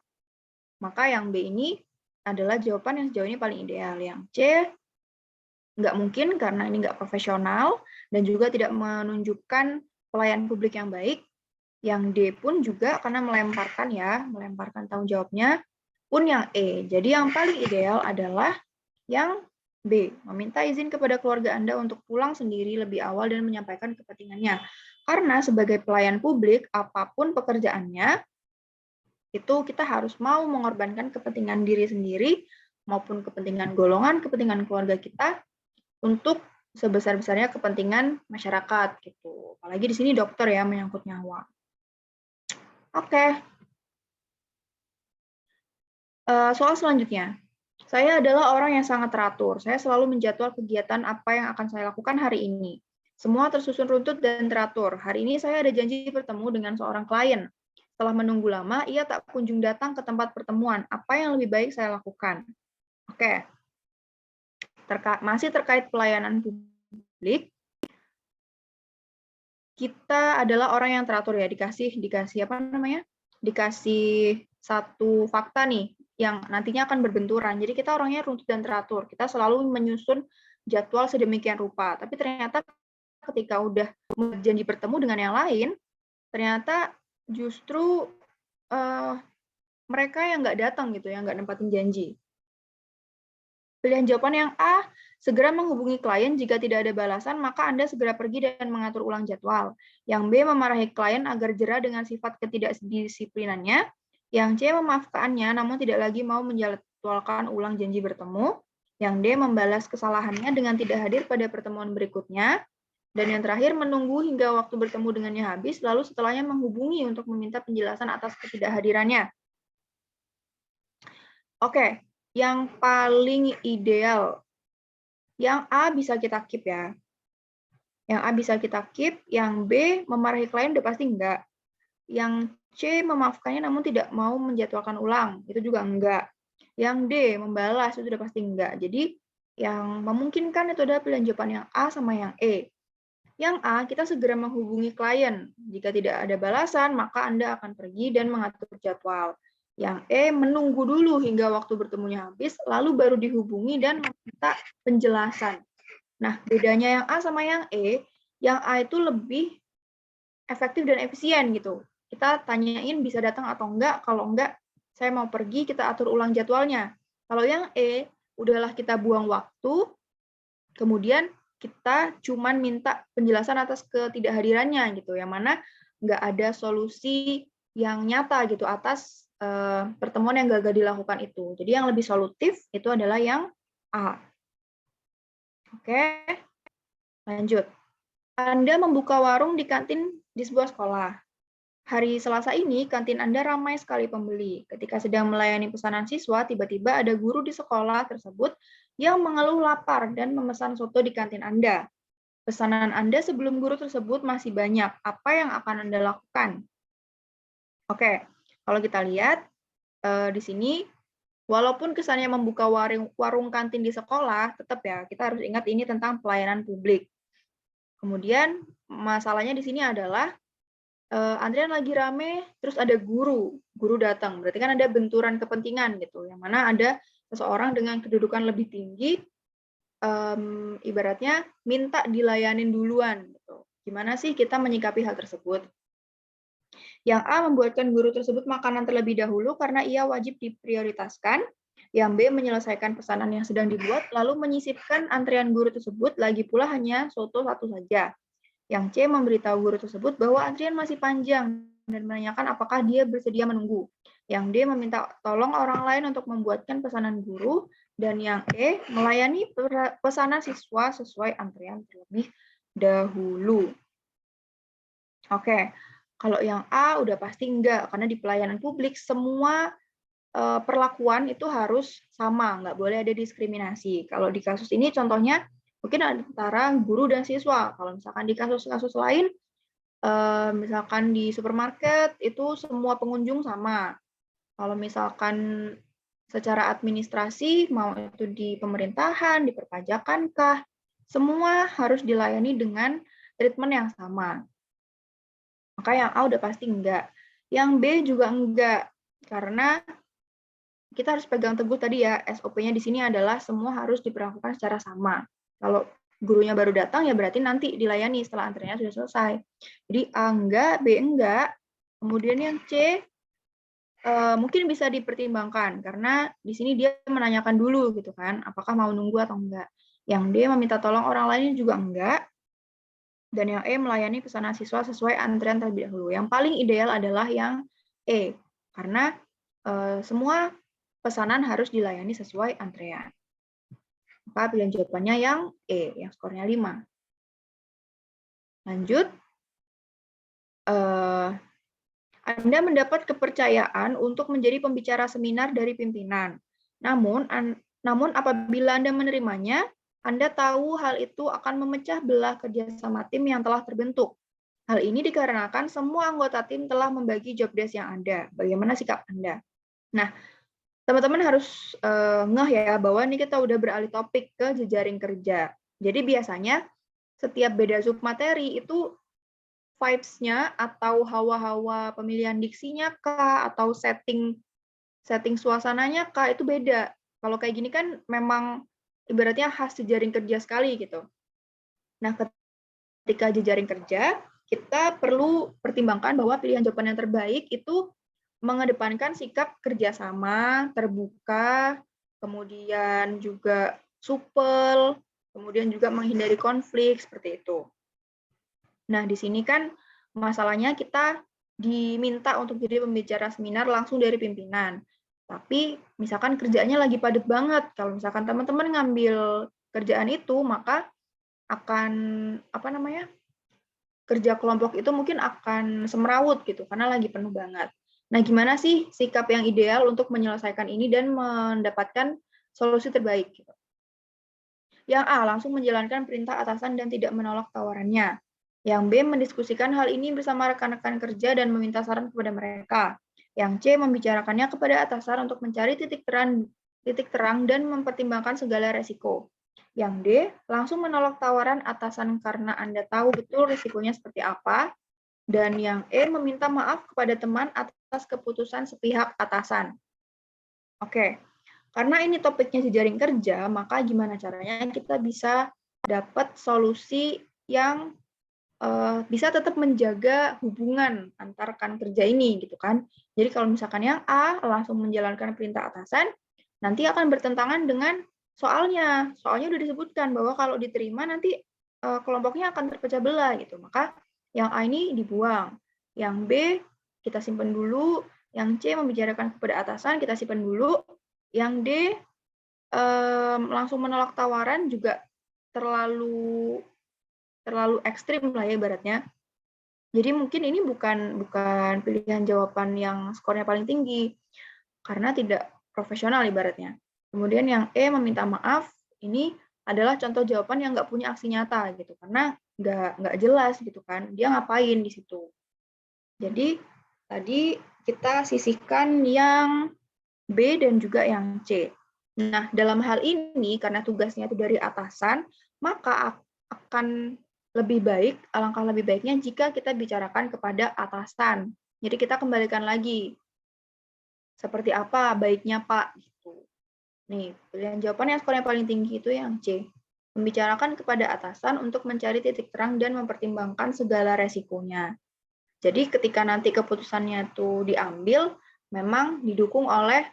Maka yang B ini adalah jawaban yang sejauh ini paling ideal. Yang C, nggak mungkin karena ini nggak profesional dan juga tidak menunjukkan pelayanan publik yang baik. Yang D pun juga karena melemparkan tanggung jawabnya pun yang E. Jadi yang paling ideal adalah yang B, meminta izin kepada keluarga Anda untuk pulang sendiri lebih awal dan menyampaikan kepentingannya. Karena sebagai pelayan publik, apapun pekerjaannya, itu kita harus mau mengorbankan kepentingan diri sendiri maupun kepentingan golongan, kepentingan keluarga kita untuk sebesar-besarnya kepentingan masyarakat gitu. Apalagi di sini dokter ya, menyangkut nyawa. Oke. Soal selanjutnya. Saya adalah orang yang sangat teratur. Saya selalu menjadwal kegiatan apa yang akan saya lakukan hari ini. Semua tersusun runtut dan teratur. Hari ini saya ada janji bertemu dengan seorang klien. Setelah menunggu lama, ia tak kunjung datang ke tempat pertemuan. Apa yang lebih baik saya lakukan? Oke. Masih terkait pelayanan publik, kita adalah orang yang teratur ya, dikasih apa namanya? Dikasih satu fakta nih yang nantinya akan berbenturan. Jadi kita orangnya runtut dan teratur. Kita selalu menyusun jadwal sedemikian rupa. Tapi ternyata ketika udah janji bertemu dengan yang lain, ternyata justru mereka yang nggak datang gitu, yang nggak nempatin janji. Pilihan jawaban yang A, segera menghubungi klien jika tidak ada balasan, maka Anda segera pergi dan mengatur ulang jadwal. Yang B, memarahi klien agar jera dengan sifat ketidakdisiplinannya. Yang C, memaafkannya namun tidak lagi mau menjadwalkan ulang janji bertemu. Yang D, membalas kesalahannya dengan tidak hadir pada pertemuan berikutnya. Dan yang terakhir, menunggu hingga waktu bertemu dengannya habis, lalu setelahnya menghubungi untuk meminta penjelasan atas ketidakhadirannya. Oke, yang paling ideal. Yang A bisa kita keep ya. Yang A bisa kita keep, yang B memarahi klien udah pasti enggak. Yang C memaafkannya namun tidak mau menjadwalkan ulang, itu juga enggak. Yang D membalas, itu udah pasti enggak. Jadi yang memungkinkan itu adalah pilihan jawaban yang A sama yang E. Yang A, kita segera menghubungi klien. Jika tidak ada balasan, maka Anda akan pergi dan mengatur jadwal. Yang E, menunggu dulu hingga waktu bertemunya habis, lalu baru dihubungi dan meminta penjelasan. Nah, bedanya yang A sama yang E, yang A itu lebih efektif dan efisien gitu. Kita tanyain bisa datang atau enggak, kalau enggak, saya mau pergi, kita atur ulang jadwalnya. Kalau yang E, udahlah kita buang waktu, kemudian kita cuman minta penjelasan atas ketidakhadirannya gitu, yang mana nggak ada solusi yang nyata gitu atas pertemuan yang gagal dilakukan itu. Jadi yang lebih solutif itu adalah yang A. Oke, lanjut. Anda membuka warung di kantin di sebuah sekolah. Hari Selasa ini, kantin Anda ramai sekali pembeli. Ketika sedang melayani pesanan siswa, tiba-tiba ada guru di sekolah tersebut yang mengeluh lapar dan memesan soto di kantin Anda. Pesanan Anda sebelum guru tersebut masih banyak. Apa yang akan Anda lakukan? Oke, kalau kita lihat di sini, walaupun kesannya membuka warung kantin di sekolah, tetap ya, kita harus ingat ini tentang pelayanan publik. Kemudian, masalahnya di sini adalah antrian lagi rame, terus ada guru datang, berarti kan ada benturan kepentingan gitu, yang mana ada seseorang dengan kedudukan lebih tinggi, ibaratnya minta dilayanin duluan gitu. Gimana sih kita menyikapi hal tersebut? Yang A membuatkan guru tersebut makanan terlebih dahulu karena ia wajib diprioritaskan. Yang B menyelesaikan pesanan yang sedang dibuat, lalu menyisipkan antrian guru tersebut, lagi pula hanya soto satu saja. Yang C memberitahu guru tersebut bahwa antrian masih panjang dan menanyakan apakah dia bersedia menunggu. Yang D meminta tolong orang lain untuk membuatkan pesanan guru. Dan yang E melayani pesanan siswa sesuai antrian terlebih dahulu. Oke, kalau yang A udah pasti enggak, karena di pelayanan publik semua perlakuan itu harus sama, nggak boleh ada diskriminasi. Kalau di kasus ini contohnya mungkin antara guru dan siswa. Kalau misalkan di kasus-kasus lain, misalkan di supermarket itu semua pengunjung sama. Kalau misalkan secara administrasi, mau itu di pemerintahan, di perpajakankah, semua harus dilayani dengan treatment yang sama. Maka yang A udah pasti enggak. Yang B juga enggak, karena kita harus pegang teguh tadi ya, SOP-nya di sini adalah semua harus diperlakukan secara sama. Kalau gurunya baru datang, ya berarti nanti dilayani setelah antriannya sudah selesai. Jadi A enggak, B enggak. Kemudian yang C, mungkin bisa dipertimbangkan, karena di sini dia menanyakan dulu gitu kan, apakah mau nunggu atau enggak. Yang D meminta tolong orang lain juga enggak. Dan yang E melayani pesanan siswa sesuai antrian terlebih dahulu. Yang paling ideal adalah yang E, karena semua pesanan harus dilayani sesuai antrean. Maka pilihan jawabannya yang E, yang skornya 5. Lanjut. Anda mendapat kepercayaan untuk menjadi pembicara seminar dari pimpinan. Namun apabila Anda menerimanya, Anda tahu hal itu akan memecah belah kerjasama tim yang telah terbentuk. Hal ini dikarenakan semua anggota tim telah membagi job desk yang ada. Bagaimana sikap Anda? Nah, teman-teman harus ngeh ya bahwa ini kita udah beralih topik ke jejaring kerja. Jadi biasanya setiap beda submateri itu vibes-nya atau hawa-hawa pemilihan diksinya kah atau setting suasananya kah itu beda. Kalau kayak gini kan memang ibaratnya khas jejaring kerja sekali gitu. Nah, ketika jejaring kerja, kita perlu pertimbangkan bahwa pilihan jawaban yang terbaik itu mengedepankan sikap kerjasama, terbuka, kemudian juga supel, kemudian juga menghindari konflik, seperti itu. Nah, di sini kan masalahnya kita diminta untuk jadi pembicara seminar langsung dari pimpinan. Tapi misalkan kerjaannya lagi padat banget, kalau misalkan teman-teman ngambil kerjaan itu, maka akan kerja kelompok itu mungkin akan semrawut gitu karena lagi penuh banget. Nah, gimana sih sikap yang ideal untuk menyelesaikan ini dan mendapatkan solusi terbaik gitu. Yang A, langsung menjalankan perintah atasan dan tidak menolak tawarannya. Yang B, mendiskusikan hal ini bersama rekan-rekan kerja dan meminta saran kepada mereka. Yang C, membicarakannya kepada atasan untuk mencari titik terang dan mempertimbangkan segala resiko. Yang D, langsung menolak tawaran atasan karena Anda tahu betul risikonya seperti apa. Dan yang E, meminta maaf kepada teman atas keputusan sepihak atasan. Oke, karena ini topiknya jejaring kerja, maka gimana caranya kita bisa dapat solusi yang bisa tetap menjaga hubungan antar rekan kerja ini, gitu kan. Jadi kalau misalkan yang A langsung menjalankan perintah atasan, nanti akan bertentangan dengan soalnya. Soalnya udah disebutkan bahwa kalau diterima nanti kelompoknya akan terpecah belah gitu. Maka yang A ini dibuang. Yang B kita simpan dulu. Yang C membicarakan kepada atasan kita simpan dulu. Yang D langsung menolak tawaran juga terlalu ekstrim lah ya ibaratnya. Jadi mungkin ini bukan pilihan jawaban yang skornya paling tinggi karena tidak profesional ibaratnya. Kemudian yang E meminta maaf ini adalah contoh jawaban yang nggak punya aksi nyata gitu karena nggak jelas gitu kan dia ngapain di situ. Jadi tadi kita sisihkan yang B dan juga yang C. Nah, dalam hal ini karena tugasnya itu dari atasan, maka akan alangkah lebih baiknya jika kita bicarakan kepada atasan. Jadi kita kembalikan lagi, seperti apa baiknya Pak? Gitu. Nih, pilihan jawaban yang skornya paling tinggi itu yang C. Membicarakan kepada atasan untuk mencari titik terang dan mempertimbangkan segala resikonya. Jadi ketika nanti keputusannya itu diambil, memang didukung oleh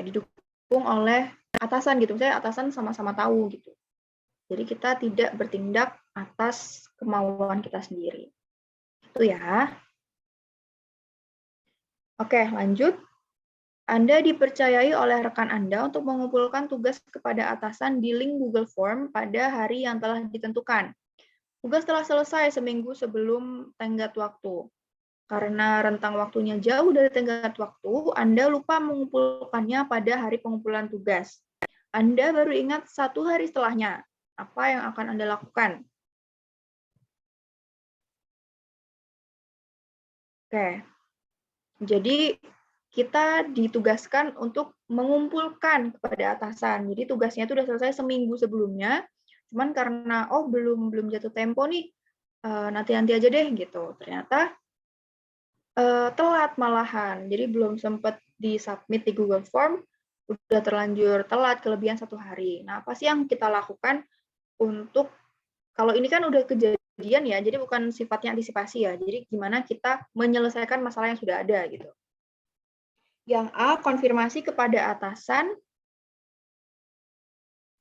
didukung oleh atasan gitu. Misalnya atasan sama-sama tahu gitu. Jadi kita tidak bertindak atas kemauan kita sendiri. Itu ya. Oke, lanjut. Anda dipercayai oleh rekan Anda untuk mengumpulkan tugas kepada atasan di link Google Form pada hari yang telah ditentukan. Tugas telah selesai seminggu sebelum tenggat waktu. Karena rentang waktunya jauh dari tenggat waktu, Anda lupa mengumpulkannya pada hari pengumpulan tugas. Anda baru ingat 1 hari setelahnya. Apa yang akan Anda lakukan? Oke, jadi kita ditugaskan untuk mengumpulkan kepada atasan. Jadi tugasnya itu sudah selesai seminggu sebelumnya, cuman karena belum jatuh tempo nih, nanti aja deh gitu. Ternyata telat malahan, jadi belum sempat di-submit di Google Form, udah terlanjur telat kelebihan 1 hari. Nah, apa sih yang kita lakukan untuk kalau ini kan udah kejadian ya, jadi bukan sifatnya antisipasi ya. Jadi gimana kita menyelesaikan masalah yang sudah ada gitu. Yang A, konfirmasi kepada atasan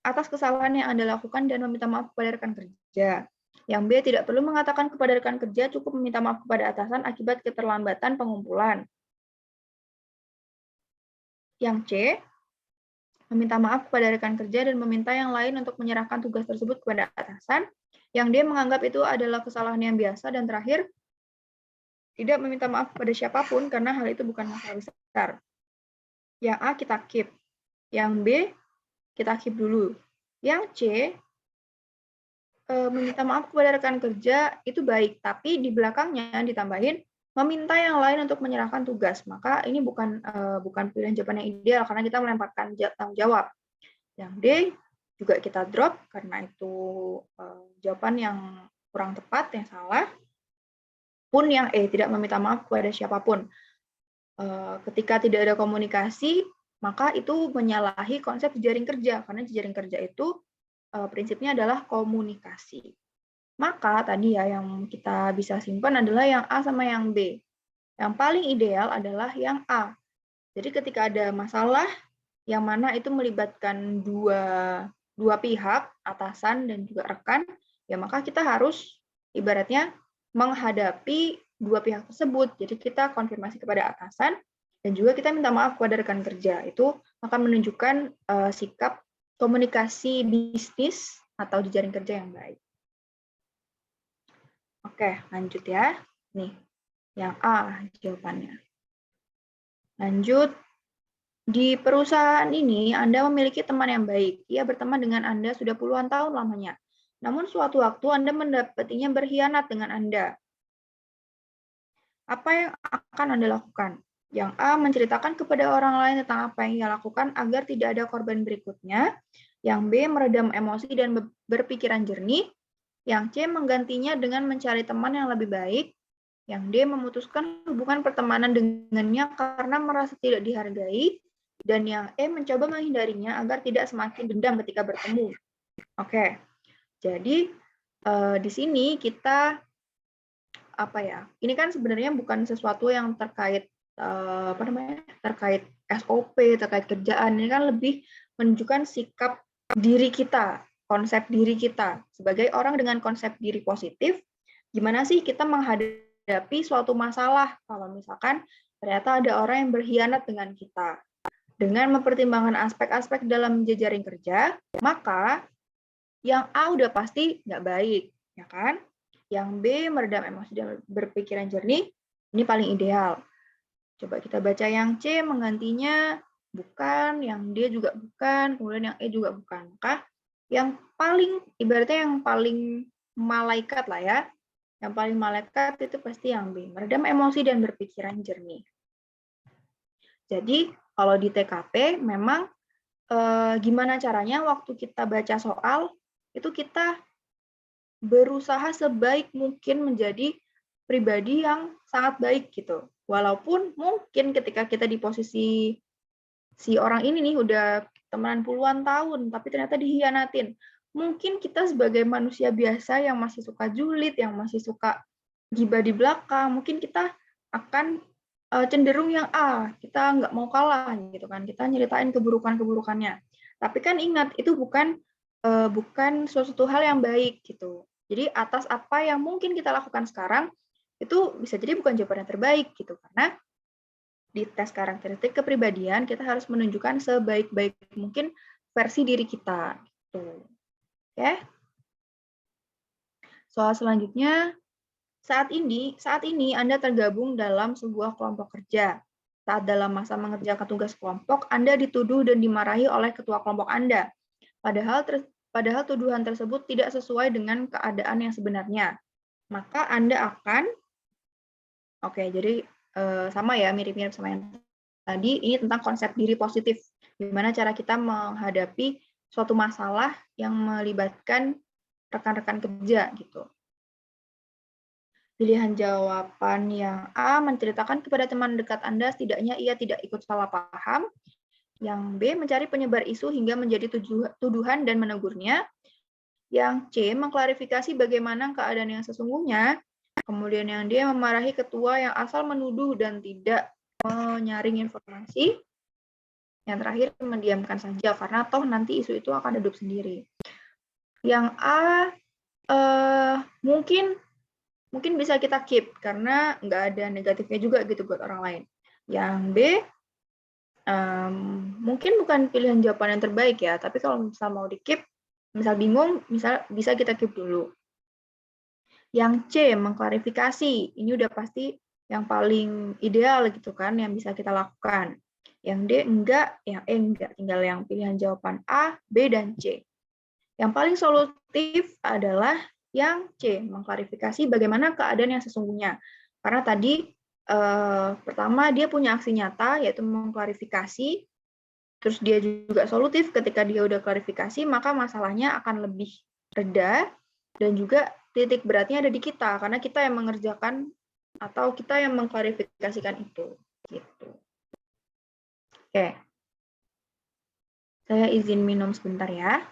atas kesalahan yang Anda lakukan dan meminta maaf kepada rekan kerja. Yang B, tidak perlu mengatakan kepada rekan kerja, cukup meminta maaf kepada atasan akibat keterlambatan pengumpulan. Yang C, meminta maaf kepada rekan kerja dan meminta yang lain untuk menyerahkan tugas tersebut kepada atasan. Yang D, menganggap itu adalah kesalahan yang biasa. Dan terakhir, tidak meminta maaf kepada siapapun karena hal itu bukan masalah besar. Yang A, kita keep. Yang B, kita keep dulu. Yang C, meminta maaf kepada rekan kerja itu baik, tapi di belakangnya ditambahin meminta yang lain untuk menyerahkan tugas. Maka ini bukan pilihan jawaban yang ideal karena kita melemparkan tanggung jawab. Yang D juga kita drop karena itu jawaban yang kurang tepat, yang salah. Pun yang E, tidak meminta maaf kepada siapapun. Ketika tidak ada komunikasi, maka itu menyalahi konsep jejaring kerja, karena jejaring kerja itu prinsipnya adalah komunikasi. Maka tadi ya yang kita bisa simpan adalah yang A sama yang B. Yang paling ideal adalah yang A. Jadi ketika ada masalah yang mana itu melibatkan dua pihak, atasan dan juga rekan, ya maka kita harus ibaratnya menghadapi dua pihak tersebut. Jadi kita konfirmasi kepada atasan dan juga kita minta maaf kepada rekan kerja. Itu akan menunjukkan sikap komunikasi bisnis atau jejaring kerja yang baik. Oke, lanjut ya. Nih, yang A jawabannya. Lanjut. Di perusahaan ini, Anda memiliki teman yang baik. Ia berteman dengan Anda sudah puluhan tahun lamanya. Namun suatu waktu Anda mendapatinya berkhianat dengan Anda. Apa yang akan Anda lakukan? Yang A, menceritakan kepada orang lain tentang apa yang ia lakukan agar tidak ada korban berikutnya. Yang B, meredam emosi dan berpikiran jernih. Yang C, menggantinya dengan mencari teman yang lebih baik. Yang D, memutuskan hubungan pertemanan dengannya karena merasa tidak dihargai. Dan yang E, mencoba menghindarinya agar tidak semakin dendam ketika bertemu. Oke, jadi di sini kita ini kan sebenarnya bukan sesuatu yang terkait terkait SOP, terkait kerjaan. Ini kan lebih menunjukkan sikap diri kita, konsep diri kita sebagai orang dengan konsep diri positif. Gimana sih kita menghadapi suatu masalah kalau misalkan ternyata ada orang yang berkhianat dengan kita. Dengan mempertimbangkan aspek-aspek dalam jejaring kerja, maka yang A udah pasti nggak baik, ya kan? Yang B, meredam emosi dan berpikiran jernih, ini paling ideal. Coba kita baca yang C, menggantinya bukan, yang D juga bukan, kemudian yang E juga bukan. Maka yang paling, ibaratnya yang paling malaikat lah ya, yang paling malaikat itu pasti yang B, meredam emosi dan berpikiran jernih. Jadi, kalau di TKP memang gimana caranya waktu kita baca soal, itu kita berusaha sebaik mungkin menjadi pribadi yang sangat baik gitu. Walaupun mungkin ketika kita di posisi si orang ini nih udah temenan puluhan tahun, tapi ternyata dihianatin. Mungkin kita sebagai manusia biasa yang masih suka julid, yang masih suka gibah di belakang, mungkin kita akan cenderung yang kita nggak mau kalah gitu kan, kita nyeritain keburukan-keburukannya. Tapi kan ingat, itu bukan suatu hal yang baik gitu. Jadi atas apa yang mungkin kita lakukan sekarang, itu bisa jadi bukan jawaban yang terbaik gitu, karena di tes karakteristik kepribadian kita harus menunjukkan sebaik-baik mungkin versi diri kita gitu. Oke. Soal selanjutnya, saat ini Anda tergabung dalam sebuah kelompok kerja. Saat dalam masa mengerjakan tugas kelompok, Anda dituduh dan dimarahi oleh ketua kelompok Anda. Padahal tuduhan tersebut tidak sesuai dengan keadaan yang sebenarnya. Maka Anda akan, jadi sama ya, mirip-mirip sama yang tadi, ini tentang konsep diri positif. Gimana cara kita menghadapi suatu masalah yang melibatkan rekan-rekan kerja gitu. Pilihan jawaban yang A, menceritakan kepada teman dekat Anda setidaknya ia tidak ikut salah paham. Yang B, mencari penyebar isu hingga menjadi tuduhan dan menegurnya. Yang C, mengklarifikasi bagaimana keadaan yang sesungguhnya. Kemudian yang D, memarahi ketua yang asal menuduh dan tidak menyaring informasi. Yang terakhir, mendiamkan saja, karena toh nanti isu itu akan redup sendiri. Yang A, mungkin bisa kita keep, karena nggak ada negatifnya juga gitu buat orang lain. Yang B, mungkin bukan pilihan jawaban yang terbaik ya, tapi kalau misal mau di-keep, misal bingung, bisa kita keep dulu. Yang C, mengklarifikasi. Ini udah pasti yang paling ideal gitu kan, yang bisa kita lakukan. Yang D, enggak. Yang E, enggak. Tinggal yang pilihan jawaban A, B, dan C. Yang paling solutif adalah yang C, mengklarifikasi bagaimana keadaan yang sesungguhnya. Karena tadi pertama dia punya aksi nyata, yaitu mengklarifikasi, terus dia juga solutif ketika dia udah klarifikasi, maka masalahnya akan lebih reda, dan juga titik beratnya ada di kita, karena kita yang mengerjakan atau kita yang mengklarifikasikan itu. Gitu. Oke. Saya izin minum sebentar ya.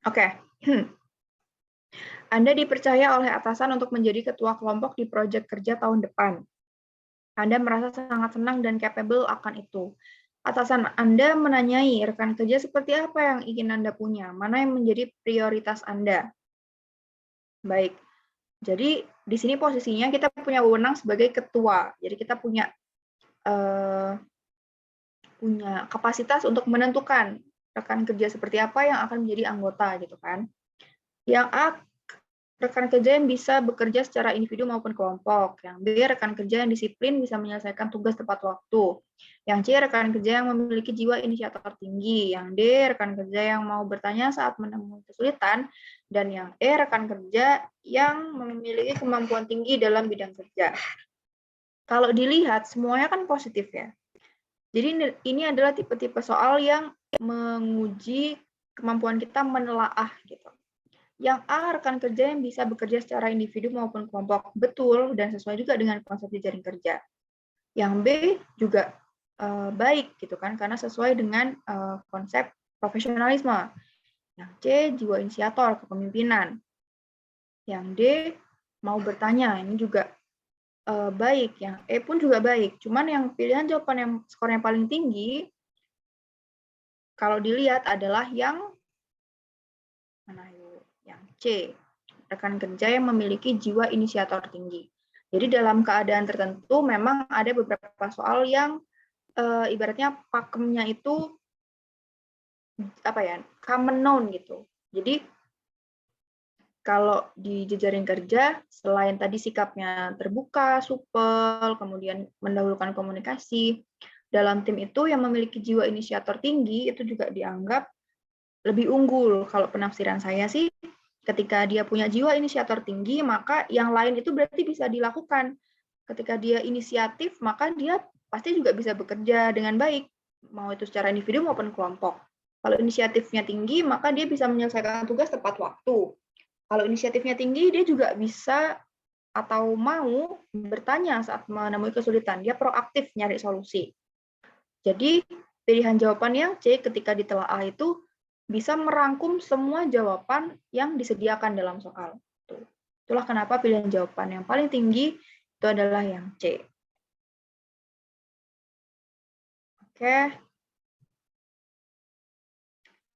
Oke. Anda dipercaya oleh atasan untuk menjadi ketua kelompok di proyek kerja tahun depan. Anda merasa sangat senang dan capable akan itu. Atasan Anda menanyai rekan kerja seperti apa yang ingin Anda punya, mana yang menjadi prioritas Anda. Baik, jadi di sini posisinya kita punya wewenang sebagai ketua. Jadi kita punya kapasitas untuk menentukan rekan kerja seperti apa yang akan menjadi anggota gitu kan. Yang A, rekan kerja yang bisa bekerja secara individu maupun kelompok. Yang B, rekan kerja yang disiplin bisa menyelesaikan tugas tepat waktu. Yang C, rekan kerja yang memiliki jiwa inisiator tinggi. Yang D, rekan kerja yang mau bertanya saat menemui kesulitan. Dan yang E, rekan kerja yang memiliki kemampuan tinggi dalam bidang kerja. Kalau dilihat, semuanya kan positif ya. Jadi ini adalah tipe-tipe soal yang menguji kemampuan kita menelaah gitu. Yang A, rekan kerja yang bisa bekerja secara individu maupun kelompok. Betul, dan sesuai juga dengan konsep jejaring kerja. Yang B juga baik, gitu kan, karena sesuai dengan konsep profesionalisme. Yang C, jiwa inisiator, kepemimpinan. Yang D, mau bertanya, ini juga baik. Yang E pun juga baik. Cuman yang pilihan jawaban yang skornya paling tinggi, kalau dilihat adalah yang C, rekan kerja yang memiliki jiwa inisiator tinggi. Jadi dalam keadaan tertentu memang ada beberapa soal yang ibaratnya pakemnya itu common known gitu. Jadi kalau di jejaring kerja, selain tadi sikapnya terbuka, supel, kemudian mendahulukan komunikasi, dalam tim itu yang memiliki jiwa inisiator tinggi itu juga dianggap lebih unggul. Kalau penafsiran saya sih, ketika dia punya jiwa inisiator tinggi, maka yang lain itu berarti bisa dilakukan. Ketika dia inisiatif, maka dia pasti juga bisa bekerja dengan baik, mau itu secara individu maupun kelompok. Kalau inisiatifnya tinggi, maka dia bisa menyelesaikan tugas tepat waktu. Kalau inisiatifnya tinggi, dia juga bisa atau mau bertanya saat menemui kesulitan. Dia proaktif nyari solusi. Jadi, pilihan jawaban yang C ketika ditelaah itu bisa merangkum semua jawaban yang disediakan dalam soal. Itulah kenapa pilihan jawaban yang paling tinggi itu adalah yang C. Oke.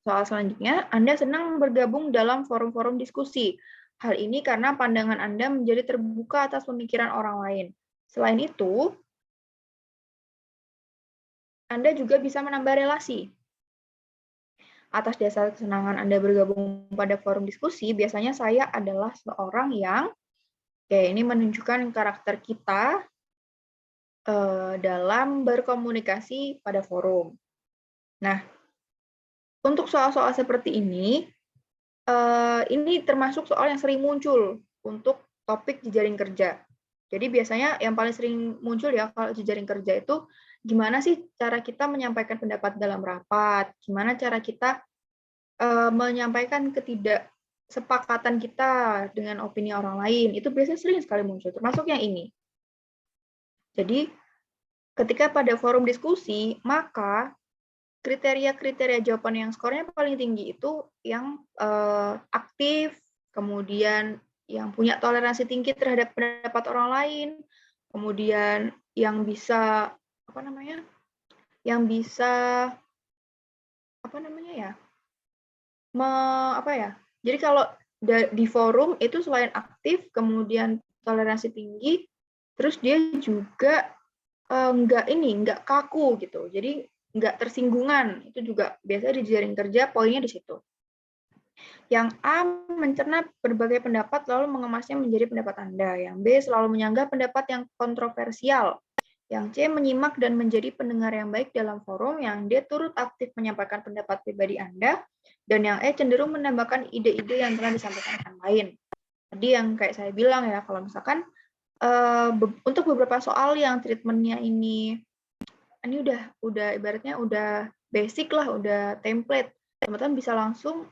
Soal selanjutnya, Anda senang bergabung dalam forum-forum diskusi. Hal ini karena pandangan Anda menjadi terbuka atas pemikiran orang lain. Selain itu, Anda juga bisa menambah relasi. Atas dasar kesenangan Anda bergabung pada forum diskusi, biasanya saya adalah seorang yang, ini menunjukkan karakter kita dalam berkomunikasi pada forum. Nah, untuk soal-soal seperti ini termasuk soal yang sering muncul untuk topik jejaring kerja. Jadi biasanya yang paling sering muncul ya kalau jejaring kerja itu, gimana sih cara kita menyampaikan pendapat dalam rapat, gimana cara kita menyampaikan ketidaksepakatan kita dengan opini orang lain, itu biasanya sering sekali muncul, termasuk yang ini. Jadi, ketika pada forum diskusi, maka kriteria-kriteria jawaban yang skornya paling tinggi itu yang aktif, kemudian yang punya toleransi tinggi terhadap pendapat orang lain, kemudian yang bisa jadi kalau di forum itu selain aktif, kemudian toleransi tinggi, terus dia juga nggak kaku gitu. Jadi nggak tersinggungan. Itu juga biasanya di jejaring kerja poinnya di situ. Yang A mencerna berbagai pendapat lalu mengemasnya menjadi pendapat Anda. Yang B selalu menyanggah pendapat yang kontroversial. Yang C menyimak dan menjadi pendengar yang baik dalam forum. Yang D turut aktif menyampaikan pendapat pribadi Anda. Dan yang E cenderung menambahkan ide-ide yang telah disampaikan orang lain. Tadi yang kayak saya bilang ya, kalau misalkan untuk beberapa soal yang treatment-nya ini udah ibaratnya udah basic lah, udah template. Teman-teman bisa langsung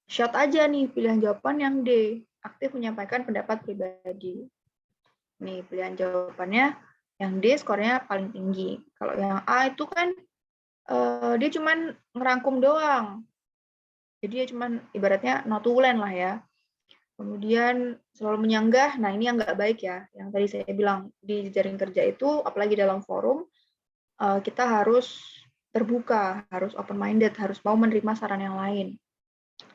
shot aja nih pilihan jawaban yang D, aktif menyampaikan pendapat pribadi. Nih pilihan jawabannya yang D skornya paling tinggi. Kalau yang A itu kan dia cuman ngerangkum doang. Jadi dia cuman ibaratnya notulen lah ya. Kemudian selalu menyanggah, nah ini yang nggak baik ya. Yang tadi saya bilang di jejaring kerja itu, apalagi dalam forum, kita harus terbuka, harus open-minded, harus mau menerima saran yang lain.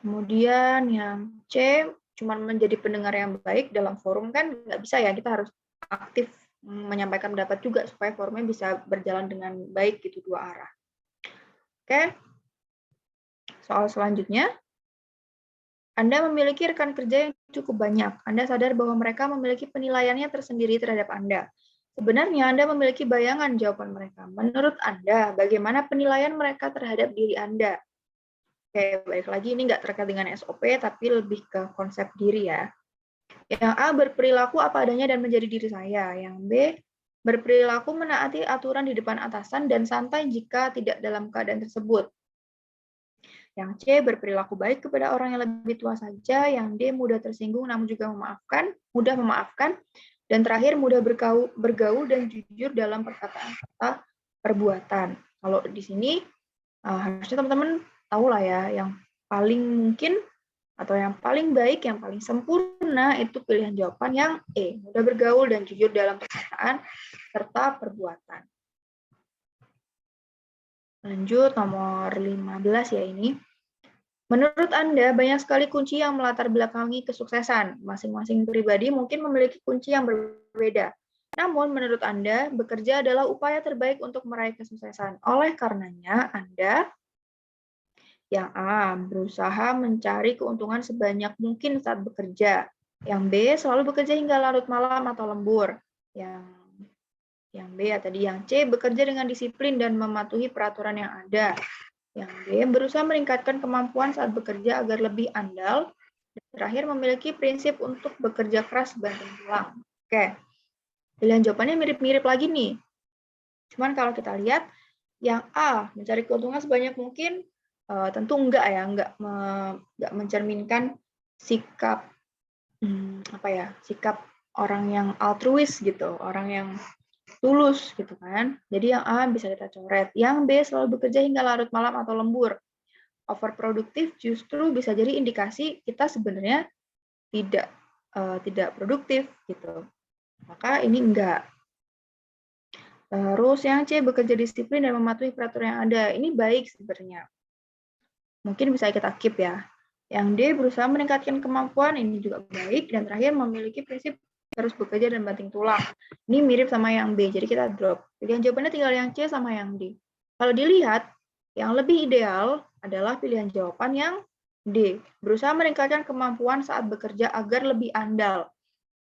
Kemudian yang C, cuma menjadi pendengar yang baik dalam forum kan nggak bisa ya, kita harus aktif menyampaikan pendapat juga supaya forumnya bisa berjalan dengan baik gitu dua arah. Oke, soal selanjutnya. Anda memiliki rekan kerja yang cukup banyak. Anda sadar bahwa mereka memiliki penilaiannya tersendiri terhadap Anda. Sebenarnya Anda memiliki bayangan jawaban mereka. Menurut Anda, bagaimana penilaian mereka terhadap diri Anda? Oke, baik lagi ini nggak terkait dengan SOP, tapi lebih ke konsep diri ya. Yang A, berperilaku apa adanya dan menjadi diri saya. Yang B, berperilaku menaati aturan di depan atasan dan santai jika tidak dalam keadaan tersebut. Yang C, berperilaku baik kepada orang yang lebih tua saja. Yang D, mudah tersinggung namun juga mudah memaafkan. Dan terakhir, mudah bergaul dan jujur dalam perkataan serta perbuatan. Kalau di sini, harusnya teman-teman tahu lah ya, yang paling mungkin atau yang paling baik, yang paling sempurna itu pilihan jawaban yang E, mudah bergaul dan jujur dalam perkataan serta perbuatan. Lanjut, nomor 15 ya ini. Menurut Anda, banyak sekali kunci yang melatar belakangi kesuksesan. Masing-masing pribadi mungkin memiliki kunci yang berbeda. Namun, menurut Anda, bekerja adalah upaya terbaik untuk meraih kesuksesan. Oleh karenanya, Anda Yang A, berusaha mencari keuntungan sebanyak mungkin saat bekerja. Yang B, selalu bekerja hingga larut malam atau lembur. Yang B ya tadi. Yang C, bekerja dengan disiplin dan mematuhi peraturan yang ada. Yang D, berusaha meningkatkan kemampuan saat bekerja agar lebih andal. Dan terakhir, memiliki prinsip untuk bekerja keras banting tulang. Oke, pilihan jawabannya mirip-mirip lagi nih. Cuman kalau kita lihat, yang A, mencari keuntungan sebanyak mungkin, tentu enggak ya, enggak mencerminkan sikap sikap orang yang altruis gitu, orang yang tulus gitu kan. Jadi yang A bisa kita coret. Yang B selalu bekerja hingga larut malam atau lembur. Overproduktif justru bisa jadi indikasi kita sebenarnya tidak produktif gitu. Maka ini enggak. Terus yang C, bekerja disiplin dan mematuhi peraturan yang ada. Ini baik sebenarnya. Mungkin bisa kita keep ya. Yang D, berusaha meningkatkan kemampuan. Ini juga baik. Dan terakhir, memiliki prinsip terus bekerja dan banting tulang. Ini mirip sama yang B, jadi kita drop. Pilihan jawabannya tinggal yang C sama yang D. Kalau dilihat, yang lebih ideal adalah pilihan jawaban yang D. Berusaha meningkatkan kemampuan saat bekerja agar lebih andal.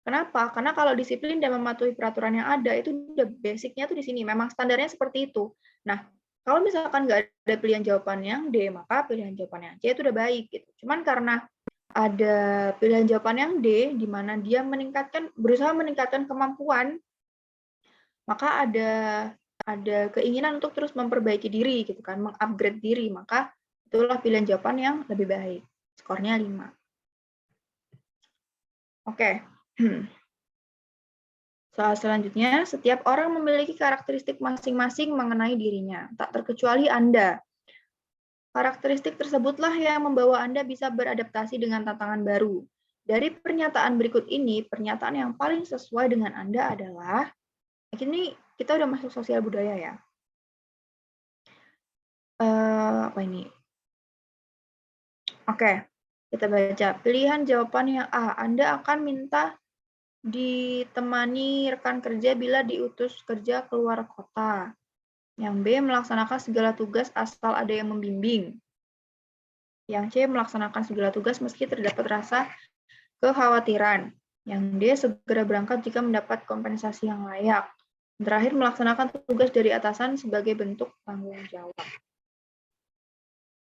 Kenapa? Karena kalau disiplin dan mematuhi peraturan yang ada, itu udah basicnya tuh di sini. Memang standarnya seperti itu. Nah, kalau misalkan nggak ada pilihan jawaban yang D, maka pilihan jawaban yang C itu udah baik. Gitu. Cuman karena ada pilihan jawaban yang D, di mana dia berusaha meningkatkan kemampuan, maka ada keinginan untuk terus memperbaiki diri, gitu kan, mengupgrade diri. Maka itulah pilihan jawaban yang lebih baik. Skornya 5. Oke. Soal selanjutnya, setiap orang memiliki karakteristik masing-masing mengenai dirinya, tak terkecuali Anda. Karakteristik tersebutlah yang membawa Anda bisa beradaptasi dengan tantangan baru. Dari pernyataan berikut ini, pernyataan yang paling sesuai dengan Anda adalah, ini kita udah masuk sosial budaya ya. Apa ini? Oke, kita baca. Pilihan jawaban yang A, Anda akan minta ditemani rekan kerja bila diutus kerja keluar kota. Yang B, melaksanakan segala tugas asal ada yang membimbing. Yang C, melaksanakan segala tugas meski terdapat rasa kekhawatiran. Yang D, segera berangkat jika mendapat kompensasi yang layak. Dan terakhir, melaksanakan tugas dari atasan sebagai bentuk tanggung jawab.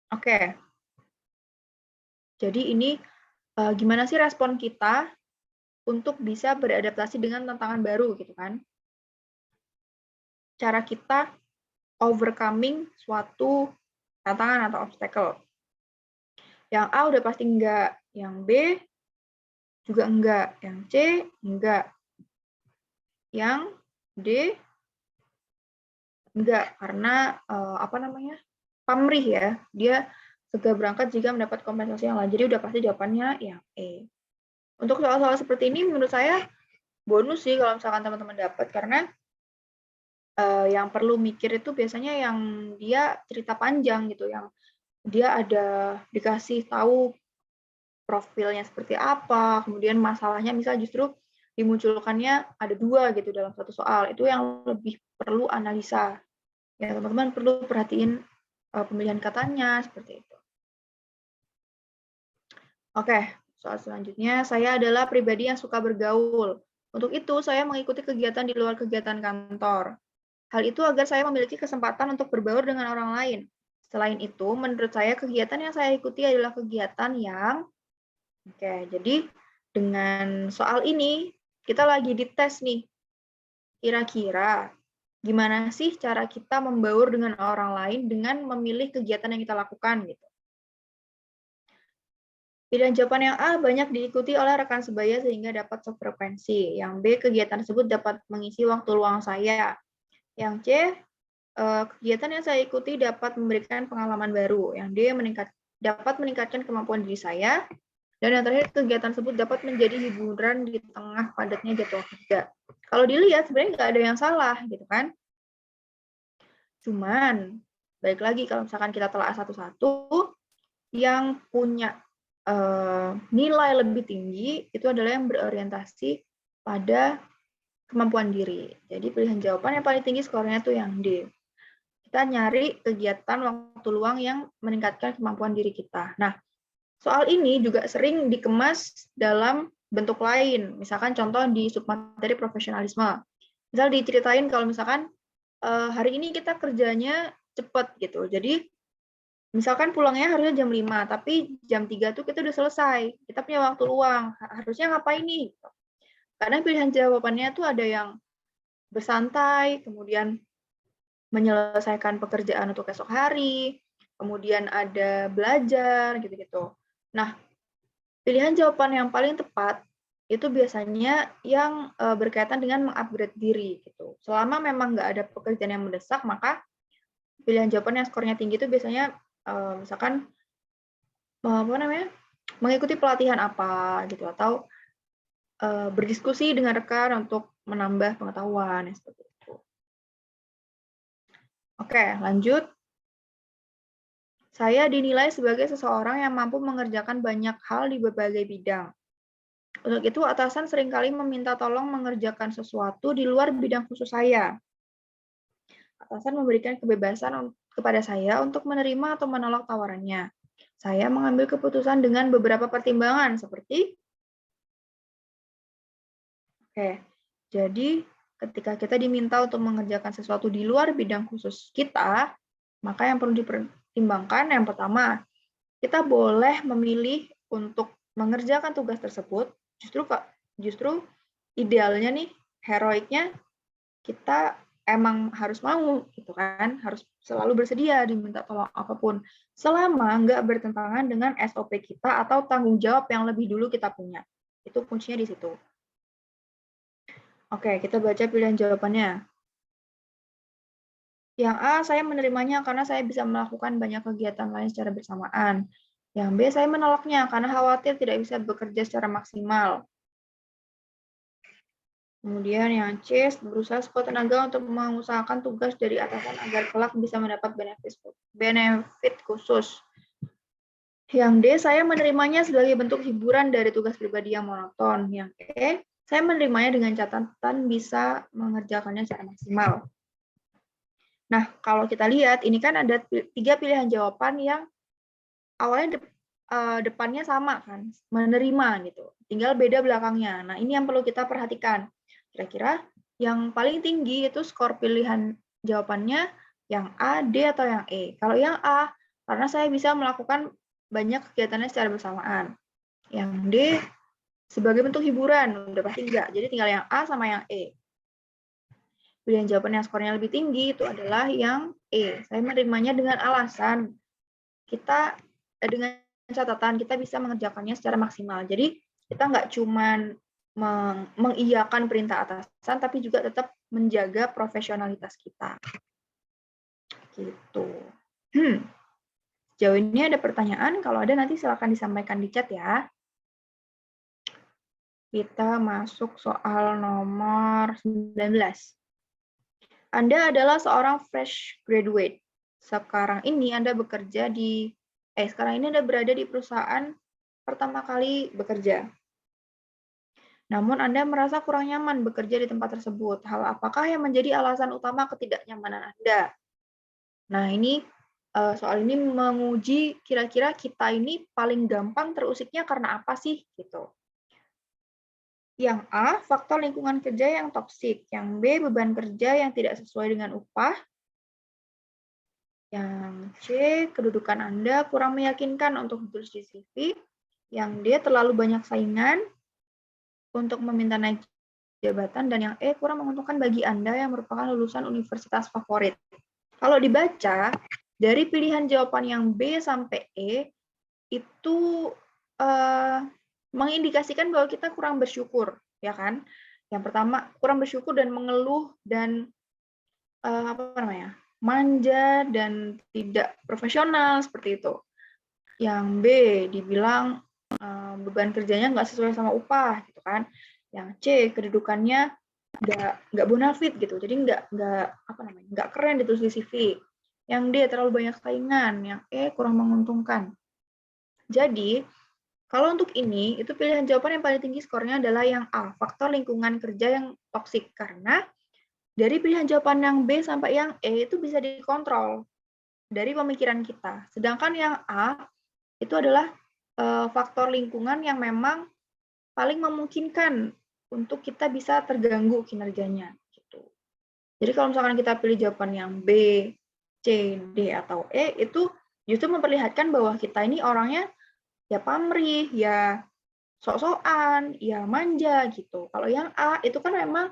Oke. Jadi ini gimana sih respon kita untuk bisa beradaptasi dengan tantangan baru gitu kan? Cara kita overcoming suatu tantangan atau obstacle. Yang A udah pasti enggak, yang B juga enggak, yang C enggak, yang D enggak karena pamrih ya, dia segera berangkat jika mendapat kompensasi yang lain. Jadi udah pasti jawabannya yang E. Untuk soal-soal seperti ini menurut saya bonus sih kalau misalkan teman-teman dapat, karena yang perlu mikir itu biasanya yang dia cerita panjang gitu, yang dia ada dikasih tahu profilnya seperti apa, kemudian masalahnya misal justru dimunculkannya ada 2 gitu dalam satu soal, itu yang lebih perlu analisa. Ya teman-teman perlu perhatiin pemilihan katanya seperti itu. Oke, soal selanjutnya, saya adalah pribadi yang suka bergaul. Untuk itu, saya mengikuti kegiatan di luar kegiatan kantor. Hal itu agar saya memiliki kesempatan untuk berbaur dengan orang lain. Selain itu, menurut saya kegiatan yang saya ikuti adalah kegiatan yang jadi dengan soal ini kita lagi dites nih. Kira-kira gimana sih cara kita membaur dengan orang lain dengan memilih kegiatan yang kita lakukan gitu. Pilihan jawaban yang A banyak diikuti oleh rekan sebaya sehingga dapat sefrekuensi. Yang B, kegiatan tersebut dapat mengisi waktu luang saya. Yang C, kegiatan yang saya ikuti dapat memberikan pengalaman baru. Yang D, dapat meningkatkan kemampuan diri saya. Dan yang terakhir, kegiatan tersebut dapat menjadi hiburan di tengah padatnya jadwal kerja. Kalau dilihat, sebenarnya nggak ada yang salah, gitu kan? Cuman, balik lagi, kalau misalkan kita telah satu-satu, yang punya nilai lebih tinggi itu adalah yang berorientasi pada kemampuan diri. Jadi pilihan jawaban yang paling tinggi skornya tuh yang D. kita nyari kegiatan waktu luang yang meningkatkan kemampuan diri kita. Nah, soal ini juga sering dikemas dalam bentuk lain. Misalkan contoh di submateri profesionalisme. Misal diceritain kalau misalkan hari ini kita kerjanya cepat gitu. Jadi misalkan pulangnya harusnya jam 5, tapi jam 3 tuh kita udah selesai. Kita punya waktu luang. Harusnya ngapain nih? Kadang pilihan jawabannya tuh ada yang bersantai, kemudian menyelesaikan pekerjaan untuk esok hari, kemudian ada belajar, gitu-gitu. Nah, pilihan jawaban yang paling tepat itu biasanya yang berkaitan dengan mengupgrade diri, gitu. Selama memang nggak ada pekerjaan yang mendesak, maka pilihan jawaban yang skornya tinggi itu biasanya misalkan mengikuti pelatihan apa gitu, atau berdiskusi dengan rekan untuk menambah pengetahuan seperti itu. Oke, lanjut. Saya dinilai sebagai seseorang yang mampu mengerjakan banyak hal di berbagai bidang. Untuk itu, atasan seringkali meminta tolong mengerjakan sesuatu di luar bidang khusus saya. Atasan memberikan kebebasan kepada saya untuk menerima atau menolak tawarannya. Saya mengambil keputusan dengan beberapa pertimbangan, seperti jadi ketika kita diminta untuk mengerjakan sesuatu di luar bidang khusus kita, maka yang perlu dipertimbangkan yang pertama, kita boleh memilih untuk mengerjakan tugas tersebut. Justru idealnya nih, heroiknya kita emang harus mau gitu kan, harus selalu bersedia diminta tolong apapun, selama nggak bertentangan dengan SOP kita atau tanggung jawab yang lebih dulu kita punya. Itu kuncinya di situ. Oke, kita baca pilihan jawabannya. Yang A, saya menerimanya karena saya bisa melakukan banyak kegiatan lain secara bersamaan. Yang B, saya menolaknya karena khawatir tidak bisa bekerja secara maksimal. Kemudian yang C, berusaha sekuat tenaga untuk mengusahakan tugas dari atasan agar kelak bisa mendapat benefit khusus. Yang D, saya menerimanya sebagai bentuk hiburan dari tugas pribadi yang monoton. Yang E, saya menerimanya dengan catatan bisa mengerjakannya secara maksimal. Nah, kalau kita lihat, ini kan ada 3 pilihan jawaban yang awalnya depannya sama kan, menerima gitu. Tinggal beda belakangnya. Nah, ini yang perlu kita perhatikan. Kira-kira yang paling tinggi itu skor pilihan jawabannya yang A, D, atau yang E. Kalau yang A, karena saya bisa melakukan banyak kegiatannya secara bersamaan. Yang D, sebagai bentuk hiburan, udah pasti enggak. Jadi tinggal yang A sama yang E. Pilihan jawaban yang skornya lebih tinggi itu adalah yang E. Saya menerimanya dengan alasan kita dengan catatan kita bisa mengerjakannya secara maksimal. Jadi kita nggak cuma mengiyakan perintah atasan, tapi juga tetap menjaga profesionalitas kita. Gitu. Sejauh ini ada pertanyaan, kalau ada nanti silakan disampaikan di chat ya. Kita masuk soal nomor 19. Anda adalah seorang fresh graduate. Sekarang ini Anda berada di perusahaan pertama kali bekerja. Namun Anda merasa kurang nyaman bekerja di tempat tersebut. Hal apakah yang menjadi alasan utama ketidaknyamanan Anda? Nah, ini soal ini menguji kira-kira kita ini paling gampang terusiknya karena apa sih gitu. Yang A, faktor lingkungan kerja yang toksik. Yang B, beban kerja yang tidak sesuai dengan upah. Yang C, kedudukan Anda kurang meyakinkan untuk ditulis di CV. Yang D, terlalu banyak saingan untuk meminta naik jabatan. Dan yang E, kurang menguntungkan bagi Anda yang merupakan lulusan universitas favorit. Kalau dibaca, dari pilihan jawaban yang B sampai E, itu mengindikasikan bahwa kita kurang bersyukur, ya kan? Yang pertama, kurang bersyukur dan mengeluh dan manja dan tidak profesional seperti itu. Yang B dibilang beban kerjanya nggak sesuai sama upah, gitu kan? Yang C kedudukannya nggak bonafit gitu, jadi nggak keren ditulis di CV. Yang D terlalu banyak saingan, yang E kurang menguntungkan. Jadi kalau untuk ini, itu pilihan jawaban yang paling tinggi skornya adalah yang A, faktor lingkungan kerja yang toksik. Karena Dari pilihan jawaban yang B sampai yang E itu bisa dikontrol dari pemikiran kita. Sedangkan yang A itu adalah faktor lingkungan yang memang paling memungkinkan untuk kita bisa terganggu kinerjanya. Gitu. Jadi kalau misalkan kita pilih jawaban yang B, C, D, atau E, itu justru memperlihatkan bahwa kita ini orangnya ya pamrih, ya sok-sokan, ya manja gitu. Kalau yang A itu kan memang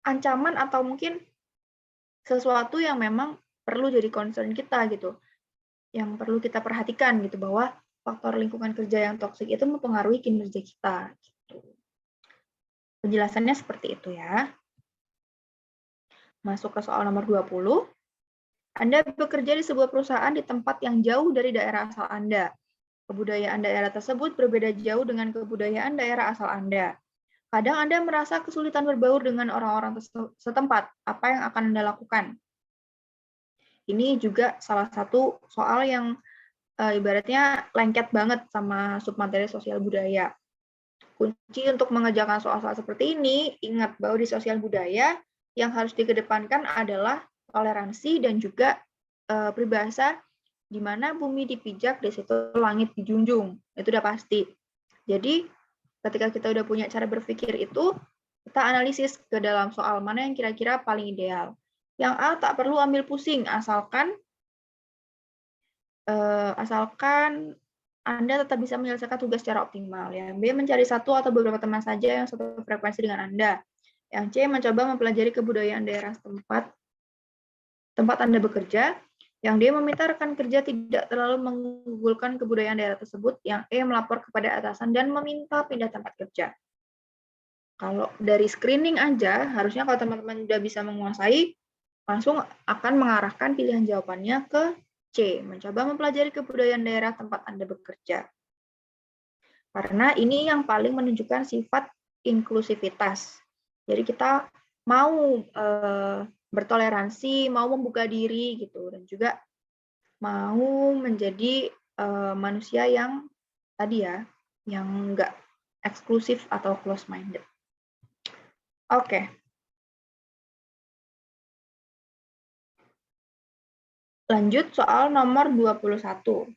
ancaman atau mungkin sesuatu yang memang perlu jadi concern kita gitu, yang perlu kita perhatikan gitu, bahwa faktor lingkungan kerja yang toksik itu mempengaruhi kinerja kita. Gitu. Penjelasannya seperti itu ya. Masuk ke soal nomor 20. Anda bekerja di sebuah perusahaan di tempat yang jauh dari daerah asal Anda. Kebudayaan daerah tersebut berbeda jauh dengan kebudayaan daerah asal Anda. Kadang Anda merasa kesulitan berbaur dengan orang-orang setempat. Apa yang akan Anda lakukan? Ini juga salah satu soal yang ibaratnya lengket banget sama submateri sosial budaya. Kunci untuk mengerjakan soal-soal seperti ini, ingat bahwa di sosial budaya yang harus dikedepankan adalah toleransi dan juga peribahasa di mana bumi dipijak, di situ langit dijunjung. Itu udah pasti. Jadi ketika kita udah punya cara berpikir itu, kita analisis ke dalam soal mana yang kira-kira paling ideal. Yang A tak perlu ambil pusing, asalkan Anda tetap bisa menyelesaikan tugas secara optimal. Yang B, mencari satu atau beberapa teman saja yang satu frekuensi dengan Anda. Yang C, mencoba mempelajari kebudayaan daerah tempat Anda bekerja. Yang D, meminta rekan kerja tidak terlalu mengunggulkan kebudayaan daerah tersebut. Yang E, melapor kepada atasan dan meminta pindah tempat kerja. Kalau dari screening aja, harusnya kalau teman-teman sudah bisa menguasai, langsung akan mengarahkan pilihan jawabannya ke C, mencoba mempelajari kebudayaan daerah tempat Anda bekerja. Karena ini yang paling menunjukkan sifat inklusivitas. Jadi kita mau bertoleransi, mau membuka diri gitu, dan juga mau menjadi manusia yang tadi ya, yang enggak eksklusif atau close minded. Oke. Lanjut soal nomor 21.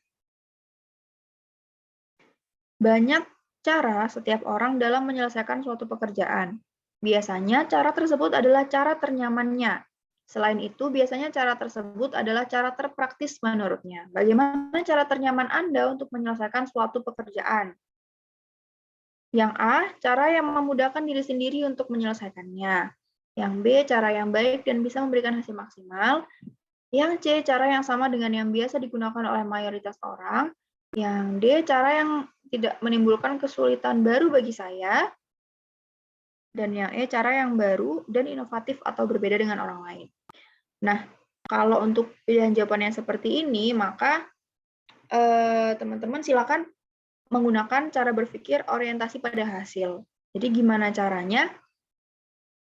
Banyak cara setiap orang dalam menyelesaikan suatu pekerjaan. Biasanya cara tersebut adalah cara ternyamannya. Selain itu, biasanya cara tersebut adalah cara terpraktis menurutnya. Bagaimana cara ternyaman Anda untuk menyelesaikan suatu pekerjaan? Yang A, cara yang memudahkan diri sendiri untuk menyelesaikannya. Yang B, cara yang baik dan bisa memberikan hasil maksimal. Yang C, cara yang sama dengan yang biasa digunakan oleh mayoritas orang. Yang D, cara yang tidak menimbulkan kesulitan baru bagi saya. Dan yang E, cara yang baru dan inovatif atau berbeda dengan orang lain. Nah, kalau untuk pilihan jawaban yang seperti ini, maka teman-teman silakan menggunakan cara berpikir orientasi pada hasil. Jadi gimana caranya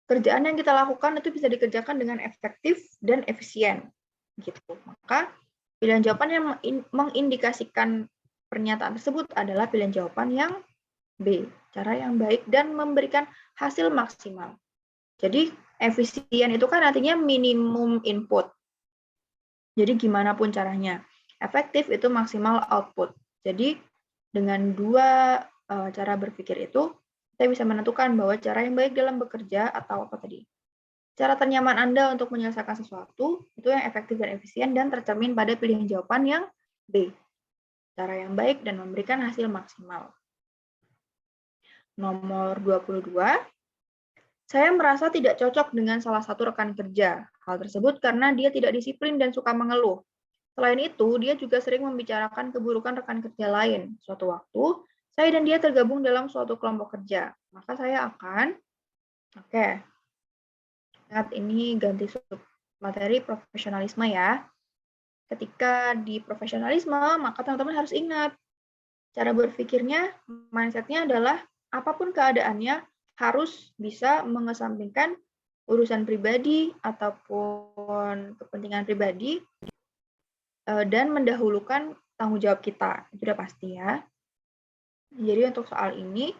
kerjaan yang kita lakukan itu bisa dikerjakan dengan efektif dan efisien. Gitu. Maka pilihan jawaban yang mengindikasikan pernyataan tersebut adalah pilihan jawaban yang B, cara yang baik dan memberikan hasil maksimal. Jadi efisien itu kan artinya minimum input. Jadi gimana pun caranya. Efektif itu maksimal output. Jadi dengan dua cara berpikir itu, kita bisa menentukan bahwa cara yang baik dalam bekerja atau apa tadi. Cara ternyaman Anda untuk menyelesaikan sesuatu, itu yang efektif dan efisien dan tercermin pada pilihan jawaban yang B. Cara yang baik dan memberikan hasil maksimal. Nomor 22. Saya merasa tidak cocok dengan salah satu rekan kerja. Hal tersebut karena dia tidak disiplin dan suka mengeluh. Selain itu, dia juga sering membicarakan keburukan rekan kerja lain. Suatu waktu, saya dan dia tergabung dalam suatu kelompok kerja. Maka saya akan, ingat ini ganti materi profesionalisme ya. Ketika di profesionalisme, maka teman-teman harus ingat, cara berpikirnya, mindset-nya adalah apapun keadaannya, harus bisa mengesampingkan urusan pribadi ataupun kepentingan pribadi dan mendahulukan tanggung jawab kita. Itu udah pasti ya. Jadi untuk soal ini,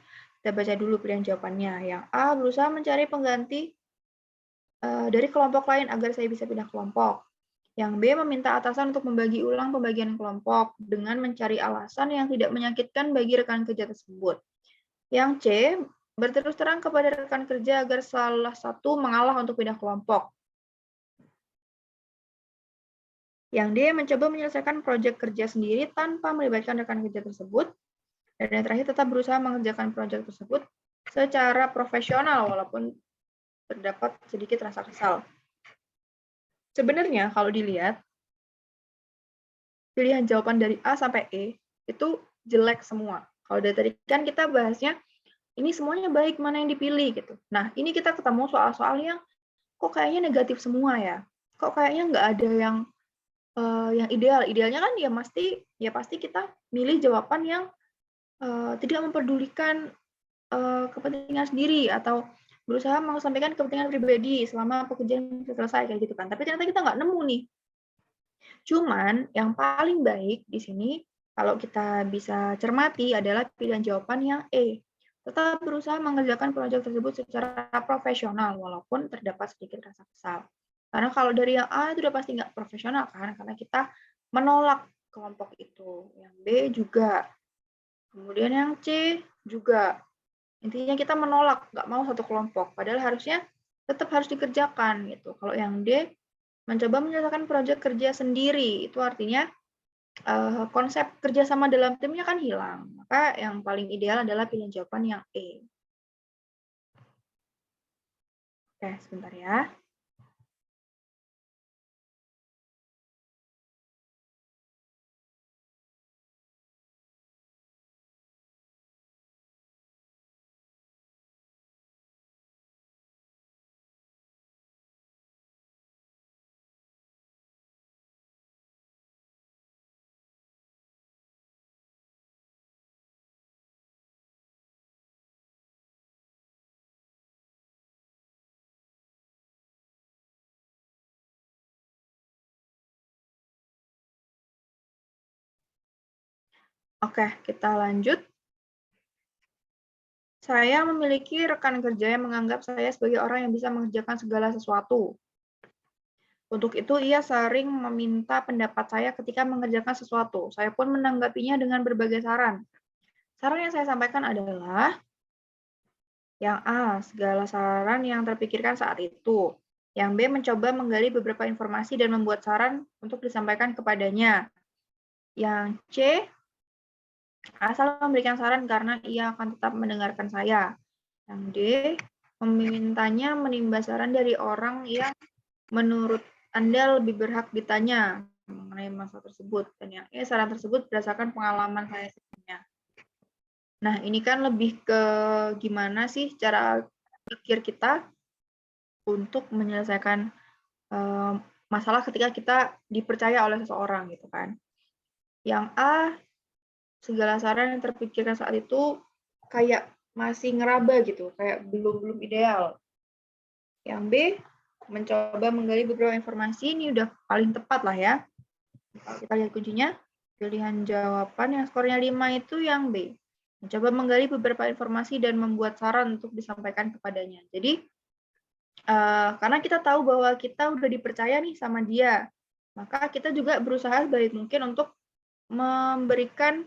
Kita baca dulu pilihan jawabannya. Yang A, berusaha mencari pengganti dari kelompok lain agar saya bisa pindah kelompok. Yang B, meminta atasan untuk membagi ulang pembagian kelompok dengan mencari alasan yang tidak menyakitkan bagi rekan kerja tersebut. Yang C, berterus terang kepada rekan kerja agar salah satu mengalah untuk pindah kelompok. Yang D, mencoba menyelesaikan proyek kerja sendiri tanpa melibatkan rekan kerja tersebut. Dan yang terakhir, tetap berusaha mengerjakan proyek tersebut secara profesional walaupun terdapat sedikit rasa kesal. Sebenarnya kalau dilihat, pilihan jawaban dari A sampai E itu jelek semua. Kalau dari tadi kan kita bahasnya, ini semuanya baik, mana yang dipilih gitu. Nah, ini kita ketemu soal-soal yang kok kayaknya negatif semua ya. Kok kayaknya nggak ada yang ideal. Idealnya kan ya pasti kita milih jawaban yang tidak memperdulikan kepentingan sendiri atau berusaha mengesampingkan kepentingan pribadi selama pekerjaan selesai kayak gitu kan. Tapi ternyata kita nggak nemu nih. Cuman yang paling baik di sini kalau kita bisa cermati adalah pilihan jawaban yang E. Tetap berusaha mengerjakan proyek tersebut secara profesional walaupun terdapat sedikit rasa kesal. Karena kalau dari yang A itu udah pasti nggak profesional kan, karena kita menolak kelompok itu. Yang B juga. Kemudian yang C juga. Intinya kita menolak, nggak mau satu kelompok. Padahal harusnya tetap harus dikerjakan gitu. Kalau yang D, mencoba menyelesaikan proyek kerja sendiri. Itu artinya konsep kerjasama dalam timnya kan hilang. Maka yang paling ideal adalah pilihan jawaban yang E. Oke, sebentar ya. Oke, kita lanjut. Saya memiliki rekan kerja yang menganggap saya sebagai orang yang bisa mengerjakan segala sesuatu. Untuk itu, ia sering meminta pendapat saya ketika mengerjakan sesuatu. Saya pun menanggapinya dengan berbagai saran. Saran yang saya sampaikan adalah yang A, segala saran yang terpikirkan saat itu. Yang B, mencoba menggali beberapa informasi dan membuat saran untuk disampaikan kepadanya. Yang C, asal memberikan saran karena ia akan tetap mendengarkan saya. Yang D, memintanya menimba saran dari orang yang menurut Anda lebih berhak ditanya mengenai masalah tersebut. Dan yang E, saran tersebut berdasarkan pengalaman saya sebelumnya. Nah, ini kan lebih ke gimana sih cara pikir kita untuk menyelesaikan masalah ketika kita dipercaya oleh seseorang gitu kan. Yang A, segala saran yang terpikirkan saat itu kayak masih ngeraba gitu, kayak belum ideal. Yang B, mencoba menggali beberapa informasi, ini udah paling tepat lah ya. Kalau kita lihat kuncinya, pilihan jawaban yang skornya 5 itu yang B. Mencoba menggali beberapa informasi dan membuat saran untuk disampaikan kepadanya. Jadi, karena kita tahu bahwa kita udah dipercaya nih sama dia, maka kita juga berusaha sebaik mungkin untuk memberikan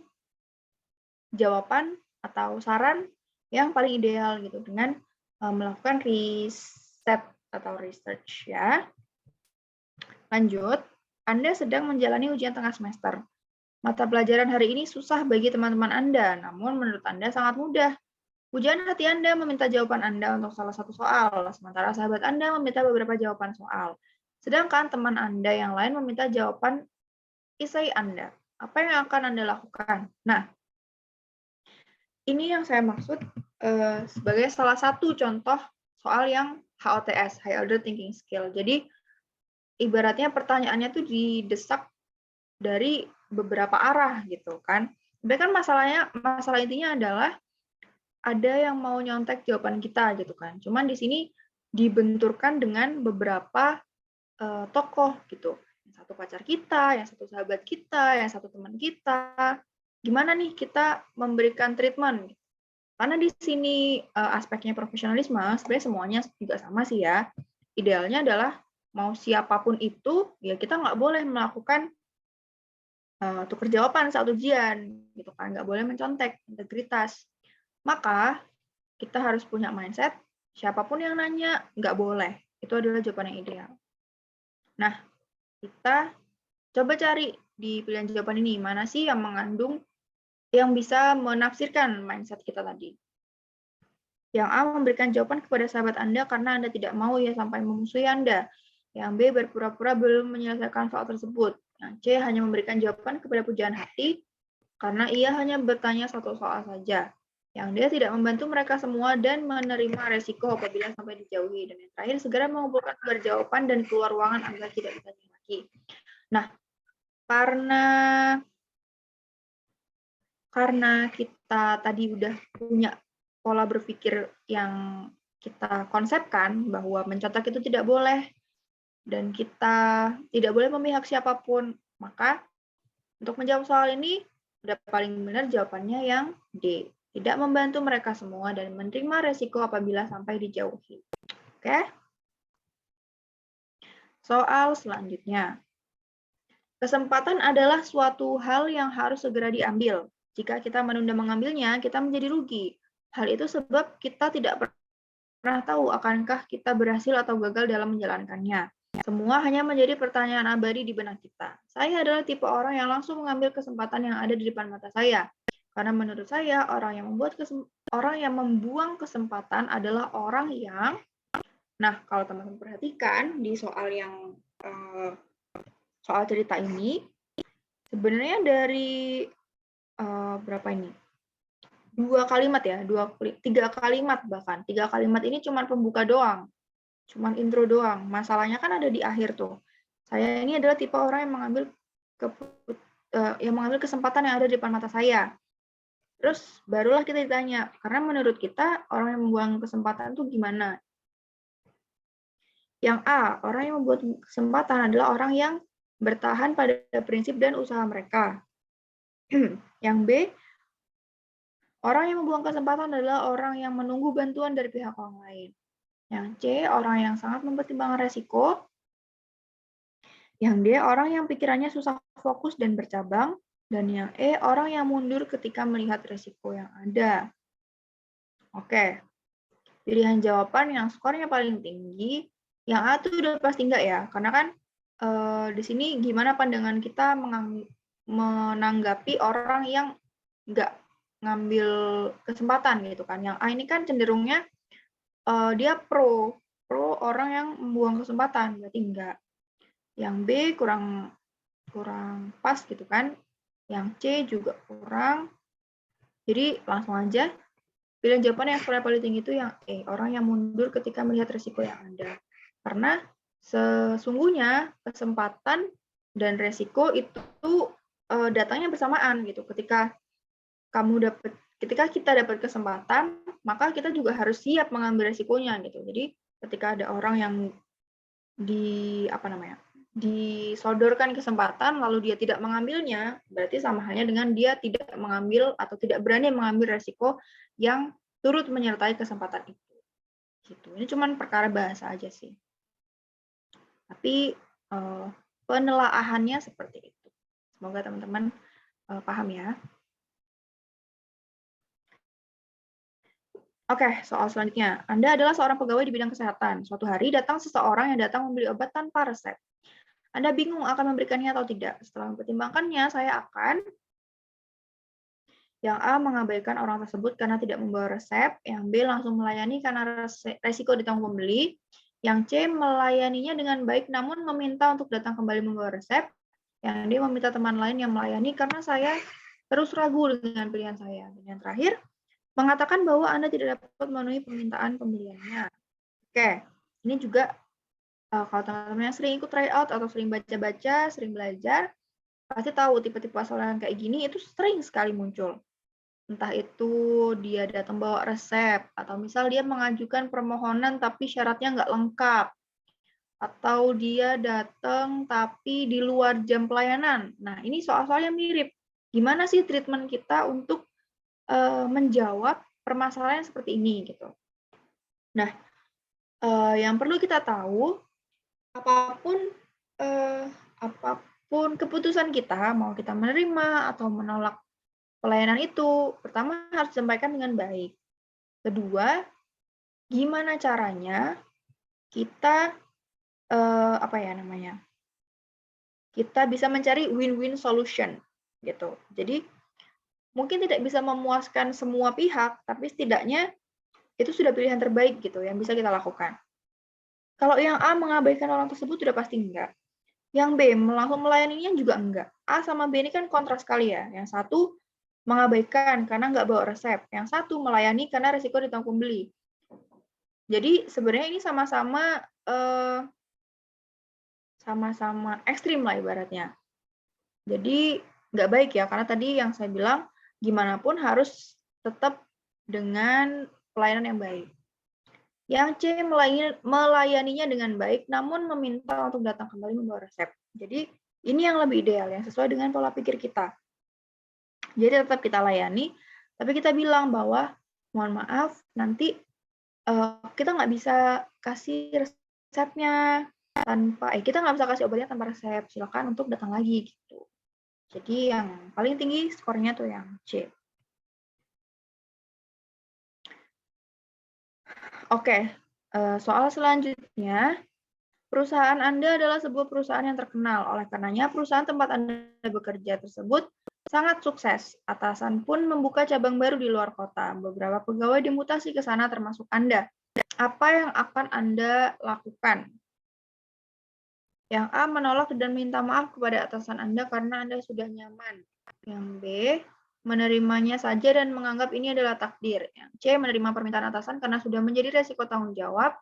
jawaban atau saran yang paling ideal gitu dengan melakukan riset atau research ya. Lanjut, Anda sedang menjalani ujian tengah semester. Mata pelajaran hari ini susah bagi teman-teman Anda, namun menurut Anda sangat mudah. Pujian hati Anda meminta jawaban Anda untuk salah satu soal, sementara sahabat Anda meminta beberapa jawaban soal. Sedangkan teman Anda yang lain meminta jawaban esai Anda. Apa yang akan Anda lakukan? Nah, ini yang saya maksud sebagai salah satu contoh soal yang HOTS, High Order Thinking Skill. Jadi, ibaratnya pertanyaannya tuh didesak dari beberapa arah gitu kan. Tapi kan masalah intinya adalah ada yang mau nyontek jawaban kita gitu kan. Cuman di sini dibenturkan dengan beberapa tokoh gitu. Yang satu pacar kita, yang satu sahabat kita, yang satu teman kita. Gimana nih kita memberikan treatment? Karena di sini aspeknya profesionalisme, sebenarnya semuanya juga sama sih ya. Idealnya adalah mau siapapun itu, ya kita nggak boleh melakukan tukar jawaban saat ujian, gitu kan, nggak boleh mencontek integritas. Maka kita harus punya mindset, siapapun yang nanya, nggak boleh. Itu adalah jawaban yang ideal. Nah, kita coba cari di pilihan jawaban ini, mana sih yang mengandung, yang bisa menafsirkan mindset kita tadi. Yang A memberikan jawaban kepada sahabat Anda karena Anda tidak mau ia sampai memusuhi Anda. Yang B berpura-pura belum menyelesaikan soal tersebut. Yang C hanya memberikan jawaban kepada pujaan hati karena ia hanya bertanya satu soal saja. Yang D tidak membantu mereka semua dan menerima resiko apabila sampai dijauhi. Dan yang terakhir, segera mengumpulkan sumber jawaban dan keluar ruangan agar tidak ditanya lagi. Nah, karena kita tadi udah punya pola berpikir yang kita konsepkan bahwa mencontoh itu tidak boleh dan kita tidak boleh memihak siapapun, maka untuk menjawab soal ini udah paling benar jawabannya yang D. Tidak membantu mereka semua dan menerima resiko apabila sampai dijauhi. Oke? Soal selanjutnya. Kesempatan adalah suatu hal yang harus segera diambil. Jika kita menunda mengambilnya, kita menjadi rugi. Hal itu sebab kita tidak pernah tahu akankah kita berhasil atau gagal dalam menjalankannya. Semua hanya menjadi pertanyaan abadi di benak kita. Saya adalah tipe orang yang langsung mengambil kesempatan yang ada di depan mata saya. Karena menurut saya, orang yang membuang kesempatan adalah orang yang... Nah, kalau teman-teman perhatikan di soal cerita ini, sebenarnya dari berapa ini? 2 kalimat ya, 3 kalimat bahkan. 3 kalimat ini cuma pembuka doang. Cuma intro doang. Masalahnya kan ada di akhir tuh. Saya ini adalah tipe orang yang mengambil kesempatan yang ada di depan mata saya. Terus barulah kita ditanya, karena menurut kita orang yang membuang kesempatan itu gimana? Yang A, orang yang membuat kesempatan adalah orang yang bertahan pada prinsip dan usaha mereka. Yang B, orang yang membuang kesempatan adalah orang yang menunggu bantuan dari pihak orang lain. Yang C, orang yang sangat mempertimbangkan resiko. Yang D, orang yang pikirannya susah fokus dan bercabang. Dan yang E, orang yang mundur ketika melihat resiko yang ada. Oke, pilihan jawaban yang skornya paling tinggi, yang A itu udah pasti enggak ya, karena kan di sini gimana pandangan kita menanggapi orang yang enggak ngambil kesempatan gitu kan. Yang A ini kan cenderungnya dia pro orang yang membuang kesempatan, berarti enggak. Yang B kurang pas gitu kan. Yang C juga kurang. Jadi langsung aja pilihan jawaban yang skornya paling tinggi itu yang E, orang yang mundur ketika melihat risiko yang ada. Karena sesungguhnya kesempatan dan resiko itu datangnya bersamaan gitu. Ketika kita dapat kesempatan, maka kita juga harus siap mengambil resikonya gitu. Jadi ketika ada orang yang disodorkan kesempatan lalu dia tidak mengambilnya, berarti sama halnya dengan dia tidak mengambil atau tidak berani mengambil resiko yang turut menyertai kesempatan itu. Gitu. Ini cuma perkara bahasa aja sih. Tapi penelaahannya seperti itu. Semoga teman-teman paham ya. Oke, soal selanjutnya. Anda adalah seorang pegawai di bidang kesehatan. Suatu hari datang seseorang yang datang membeli obat tanpa resep. Anda bingung akan memberikannya atau tidak. Setelah mempertimbangkannya, saya akan yang A mengabaikan orang tersebut karena tidak membawa resep, yang B langsung melayani karena resiko ditanggung pembeli, yang C melayaninya dengan baik namun meminta untuk datang kembali membawa resep, yang D meminta teman lain yang melayani karena saya terus ragu dengan pilihan saya. Dan yang terakhir, mengatakan bahwa Anda tidak dapat memenuhi permintaan pembeliannya. Oke, ini juga kalau teman-teman yang sering ikut tryout atau sering baca-baca, sering belajar, pasti tahu tipe-tipe soalan kayak gini itu sering sekali muncul. Entah itu dia datang bawa resep, atau misal dia mengajukan permohonan tapi syaratnya nggak lengkap, atau dia datang tapi di luar jam pelayanan. Nah, ini soal-soal yang mirip. Gimana sih treatment kita untuk menjawab permasalahan seperti ini gitu. Nah, yang perlu kita tahu, apapun apapun keputusan kita, mau kita menerima atau menolak pelayanan itu, pertama harus disampaikan dengan baik. Kedua, gimana caranya kita kita bisa mencari win-win solution gitu. Jadi mungkin tidak bisa memuaskan semua pihak, tapi setidaknya itu sudah pilihan terbaik gitu yang bisa kita lakukan. Kalau yang A mengabaikan orang tersebut sudah pasti enggak. Yang B langsung melayaninya juga enggak. A sama B ini kan kontras sekali ya. Yang satu mengabaikan karena enggak bawa resep. Yang satu melayani karena resiko ditanggung pembeli. Jadi sebenarnya ini sama-sama ekstrim lah ibaratnya. Jadi nggak baik ya, karena tadi yang saya bilang gimana pun harus tetap dengan pelayanan yang baik. Yang C melayaninya dengan baik, namun meminta untuk datang kembali membawa resep. Jadi ini yang lebih ideal, yang sesuai dengan pola pikir kita. Jadi tetap kita layani, tapi kita bilang bahwa mohon maaf, nanti kita nggak bisa kasih resepnya kita nggak bisa kasih obatnya tanpa resep. Silakan untuk datang lagi gitu. Jadi yang paling tinggi skornya tuh yang C. Oke, soal selanjutnya, perusahaan Anda adalah sebuah perusahaan yang terkenal. Oleh karenanya, perusahaan tempat Anda bekerja tersebut sangat sukses. Atasan pun membuka cabang baru di luar kota. Beberapa pegawai dimutasi ke sana termasuk Anda. Apa yang akan Anda lakukan? Yang A, menolak dan minta maaf kepada atasan Anda karena Anda sudah nyaman. Yang B, menerimanya saja dan menganggap ini adalah takdir. Yang C, menerima permintaan atasan karena sudah menjadi resiko tanggung jawab.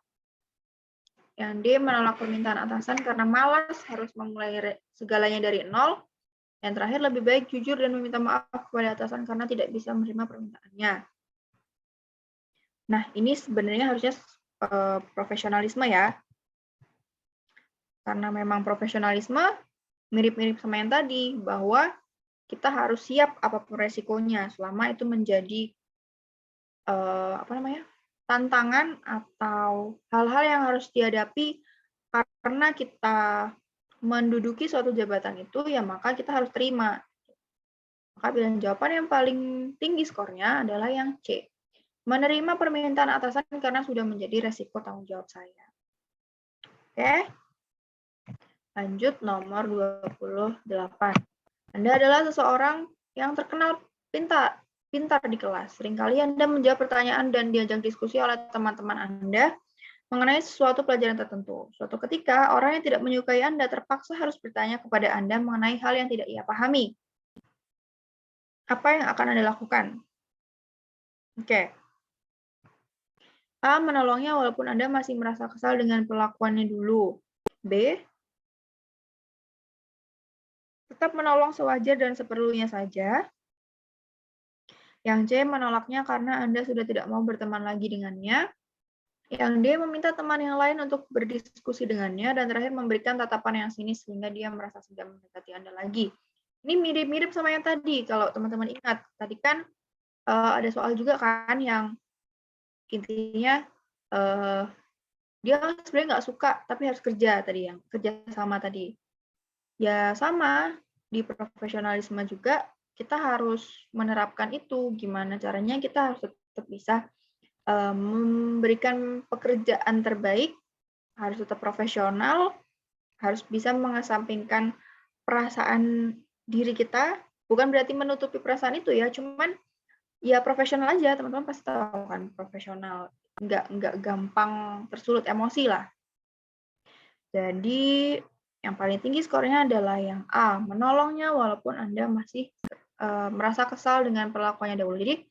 Yang D, menolak permintaan atasan karena malas harus memulai segalanya dari nol. Yang terakhir, lebih baik jujur dan meminta maaf kepada atasan karena tidak bisa menerima permintaannya. Nah, ini sebenarnya harusnya profesionalisme ya. Karena memang profesionalisme mirip-mirip sama yang tadi, bahwa kita harus siap apapun resikonya selama itu menjadi tantangan atau hal-hal yang harus dihadapi karena kita menduduki suatu jabatan itu, ya maka kita harus terima. Maka pilihan jawaban yang paling tinggi skornya adalah yang C. Menerima permintaan atasan karena sudah menjadi resiko tanggung jawab saya. Oke. Lanjut nomor 28. Anda adalah seseorang yang terkenal pintar di kelas. Seringkali Anda menjawab pertanyaan dan diajak diskusi oleh teman-teman Anda mengenai sesuatu pelajaran tertentu. Suatu ketika, orang yang tidak menyukai Anda terpaksa harus bertanya kepada Anda mengenai hal yang tidak ia pahami. Apa yang akan Anda lakukan? Oke. A, menolongnya walaupun Anda masih merasa kesal dengan perlakuannya dulu. B, tetap menolong sewajar dan seperlunya saja. Yang C, menolaknya karena Anda sudah tidak mau berteman lagi dengannya. Yang D, meminta teman yang lain untuk berdiskusi dengannya. Dan terakhir, memberikan tatapan yang sinis sehingga dia merasa sudah mendekati Anda lagi. Ini mirip-mirip sama yang tadi. Kalau teman-teman ingat, tadi kan ada soal juga kan yang intinya dia sebenarnya nggak suka, tapi harus kerja tadi, yang kerja sama tadi. Ya sama, di profesionalisme juga kita harus menerapkan itu. Gimana caranya kita harus tetap bisa memberikan pekerjaan terbaik, harus tetap profesional, harus bisa mengesampingkan perasaan diri kita. Bukan berarti menutupi perasaan itu ya, cuman ya profesional aja, teman-teman pasti tahu kan, profesional. Nggak gampang tersulut emosi lah. Jadi yang paling tinggi skornya adalah yang A, menolongnya walaupun Anda masih merasa kesal dengan perlakuannya dahulu. Jadi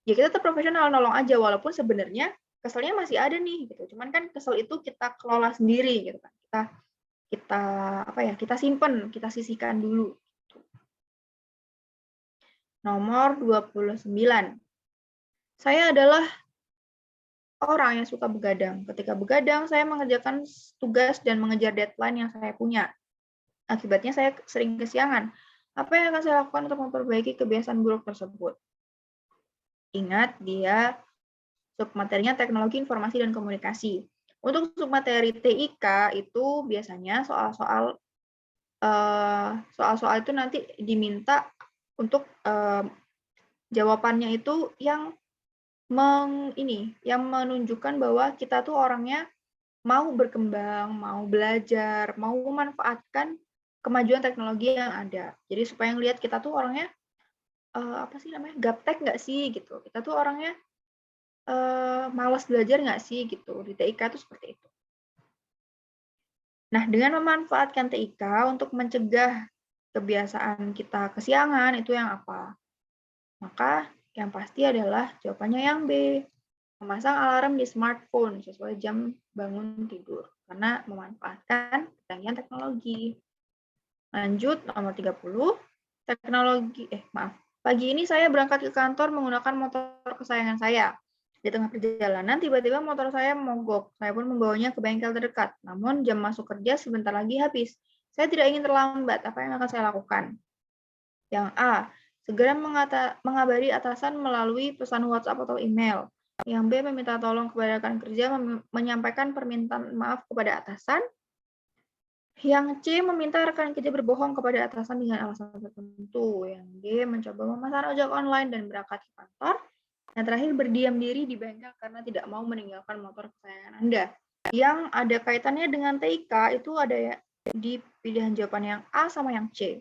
ya kita tetap profesional, nolong aja walaupun sebenarnya keselnya masih ada nih gitu. Cuman kan kesel itu kita kelola sendiri gitu kan. Kita simpen, kita sisihkan dulu. Nomor 29. Saya adalah orang yang suka begadang. Ketika begadang, saya mengerjakan tugas dan mengejar deadline yang saya punya. Akibatnya saya sering kesiangan. Apa yang akan saya lakukan untuk memperbaiki kebiasaan buruk tersebut? Ingat, dia submaterinya teknologi informasi dan komunikasi. Untuk submateri TIK itu biasanya soal-soal itu nanti diminta untuk jawabannya itu yang menunjukkan bahwa kita tuh orangnya mau berkembang, mau belajar, mau memanfaatkan kemajuan teknologi yang ada. Jadi supaya ngelihat kita tuh orangnya gaptek nggak sih gitu. Kita tuh orangnya malas belajar nggak sih gitu. Di TIK itu seperti itu. Nah, dengan memanfaatkan TIK untuk mencegah kebiasaan kita kesiangan, itu yang apa? Maka yang pasti adalah jawabannya yang B. Memasang alarm di smartphone sesuai jam bangun tidur. Karena memanfaatkan kecanggihan teknologi. Lanjut, nomor 30. Pagi ini saya berangkat ke kantor menggunakan motor kesayangan saya. Di tengah perjalanan, tiba-tiba motor saya mogok. Saya pun membawanya ke bengkel terdekat. Namun, jam masuk kerja sebentar lagi habis. Saya tidak ingin terlambat. Apa yang akan saya lakukan? Yang A. Segera mengabari atasan melalui pesan WhatsApp atau email. Yang B. Meminta tolong kepada rekan kerja menyampaikan permintaan maaf kepada atasan. Yang C. Meminta rekan kerja berbohong kepada atasan dengan alasan tertentu. Yang D. Mencoba memesan ojek online dan berangkat ke kantor. Yang terakhir, berdiam diri di bengkel karena tidak mau meninggalkan motor kesayangan Anda. Yang ada kaitannya dengan TIK itu ada di pilihan jawaban yang A sama yang C.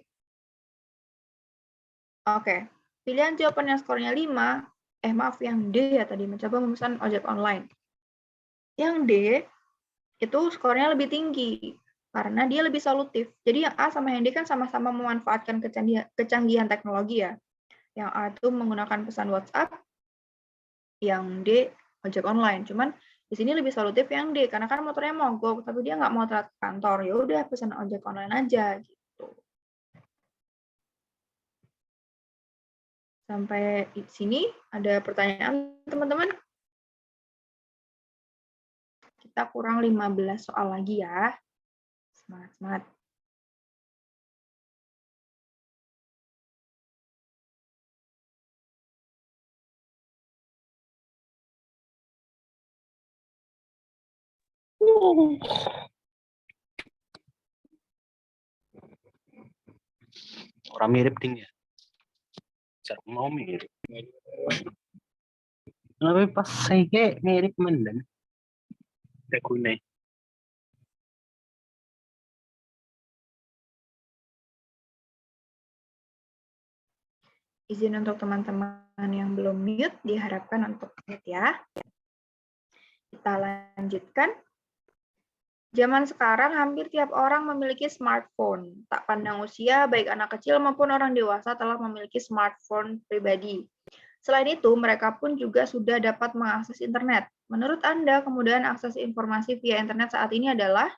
Oke, pilihan jawaban yang skornya 5, yang D ya tadi, mencoba memesan ojek online. Yang D, itu skornya lebih tinggi, karena dia lebih solutif. Jadi yang A sama yang D kan sama-sama memanfaatkan kecanggihan teknologi ya. Yang A itu menggunakan pesan WhatsApp, yang D ojek online. Cuman di sini lebih solutif yang D, karena kan motornya mogok, tapi dia nggak mau telat ke kantor. Ya udah pesan ojek online aja gitu. Sampai di sini ada pertanyaan teman-teman? Kita kurang 15 soal lagi ya. Semangat-semangat. Orang mirip ding ya. Cara mau mirip. Tapi pas saya mirip menden. Tegune. Izin untuk teman-teman yang belum mute, diharapkan untuk mute ya. Kita lanjutkan. Zaman sekarang hampir tiap orang memiliki smartphone. Tak pandang usia, baik anak kecil maupun orang dewasa telah memiliki smartphone pribadi. Selain itu, mereka pun juga sudah dapat mengakses internet. Menurut Anda, kemudahan akses informasi via internet saat ini adalah?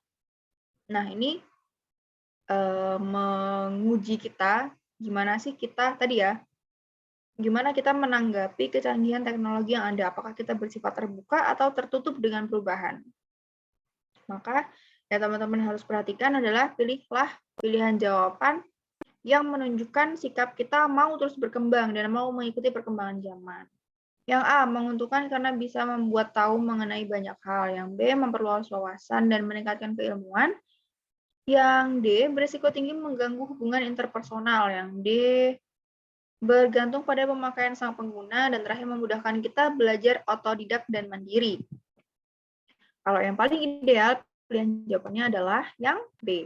Nah, ini menguji kita, gimana sih kita tadi ya, gimana kita menanggapi kecanggihan teknologi yang ada, apakah kita bersifat terbuka atau tertutup dengan perubahan. Maka yang teman-teman harus perhatikan adalah pilihlah pilihan jawaban yang menunjukkan sikap kita mau terus berkembang dan mau mengikuti perkembangan zaman. Yang A, menguntungkan karena bisa membuat tahu mengenai banyak hal. Yang B, memperluas wawasan dan meningkatkan keilmuan. Yang D, berisiko tinggi mengganggu hubungan interpersonal. Yang D, bergantung pada pemakaian sang pengguna. Dan terakhir, memudahkan kita belajar otodidak dan mandiri. Kalau yang paling ideal, pilihan jawabannya adalah yang B.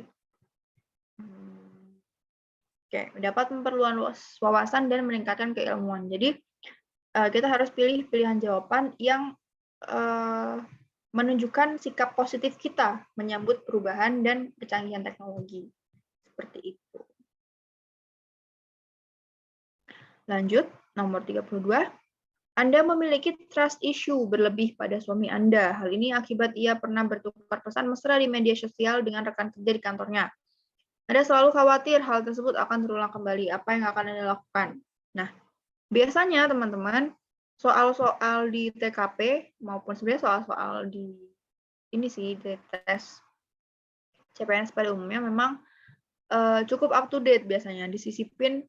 Oke, dapat memperluas wawasan dan meningkatkan keilmuan. Jadi, kita harus pilih pilihan jawaban yang menunjukkan sikap positif kita menyambut perubahan dan kecanggihan teknologi. Seperti itu. Lanjut, nomor 32. Anda memiliki trust issue berlebih pada suami Anda. Hal ini akibat ia pernah bertukar pesan mesra di media sosial dengan rekan kerja di kantornya. Anda selalu khawatir hal tersebut akan terulang kembali. Apa yang akan Anda lakukan? Nah, biasanya teman-teman, soal-soal di TKP maupun sebenarnya soal-soal di tes CPNS pada umumnya memang cukup up to date biasanya, disisipin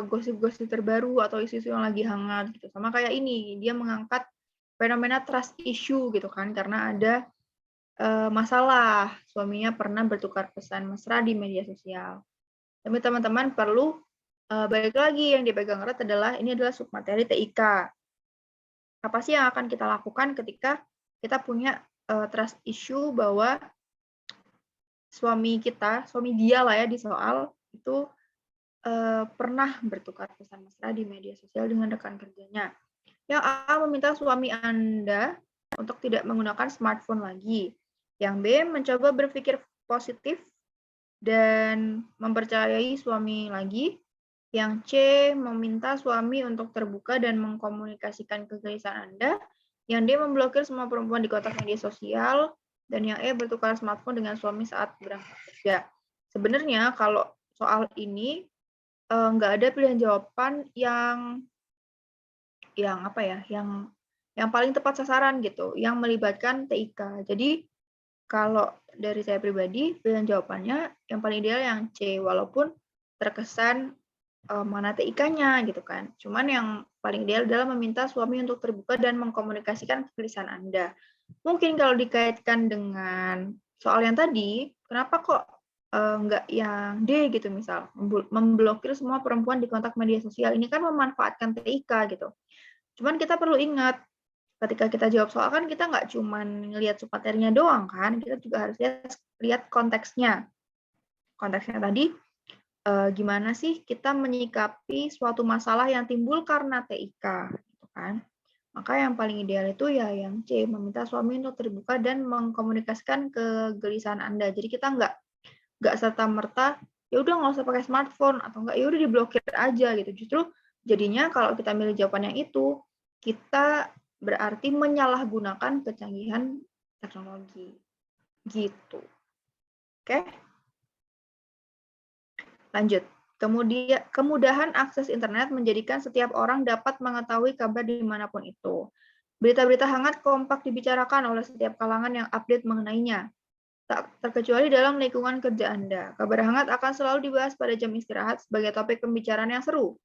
gosip-gosip terbaru atau isu-isu yang lagi hangat gitu. Sama kayak ini, dia mengangkat fenomena trust issue gitu kan, karena ada masalah suaminya pernah bertukar pesan mesra di media sosial. Tapi teman-teman perlu balik lagi, yang dipegang erat adalah ini adalah submateri TIK. Apa sih yang akan kita lakukan ketika kita punya trust issue bahwa suami dia lah ya di soal itu pernah bertukar pesan mesra di media sosial dengan rekan kerjanya. Yang A meminta suami Anda untuk tidak menggunakan smartphone lagi. Yang B mencoba berpikir positif dan mempercayai suami lagi. Yang C meminta suami untuk terbuka dan mengkomunikasikan kegelisahan Anda. Yang D memblokir semua perempuan di kotak media sosial. Dan yang E bertukar smartphone dengan suami saat berangkat kerja. Sebenarnya kalau soal ini nggak ada pilihan jawaban yang apa ya, yang paling tepat sasaran gitu, yang melibatkan TIK. Jadi kalau dari saya pribadi, pilihan jawabannya yang paling ideal yang C, walaupun terkesan mana TIK-nya gitu kan. Cuman yang paling ideal adalah meminta suami untuk terbuka dan mengkomunikasikan kegelisahan Anda. Mungkin kalau dikaitkan dengan soal yang tadi, kenapa kok nggak yang D gitu misal, memblokir semua perempuan di kontak media sosial. Ini kan memanfaatkan TIK gitu. Cuman kita perlu ingat, ketika kita jawab soal kan kita nggak cuma lihat submaterinya doang kan, kita juga harus lihat konteksnya. Konteksnya tadi, gimana sih kita menyikapi suatu masalah yang timbul karena TIK, gitu kan? Maka yang paling ideal itu ya yang C, meminta suami untuk terbuka dan mengkomunikasikan kegelisahan Anda. Jadi kita nggak serta-merta, ya udah nggak usah pakai smartphone, atau nggak, ya udah diblokir aja gitu. Justru jadinya kalau kita milih jawaban yang itu, kita berarti menyalahgunakan kecanggihan teknologi. Gitu. Oke? Lanjut. Kemudian, kemudahan akses internet menjadikan setiap orang dapat mengetahui kabar dimanapun itu. Berita-berita hangat kompak dibicarakan oleh setiap kalangan yang update mengenainya. Tak terkecuali dalam lingkungan kerja Anda. Kabar hangat akan selalu dibahas pada jam istirahat sebagai topik pembicaraan yang seru.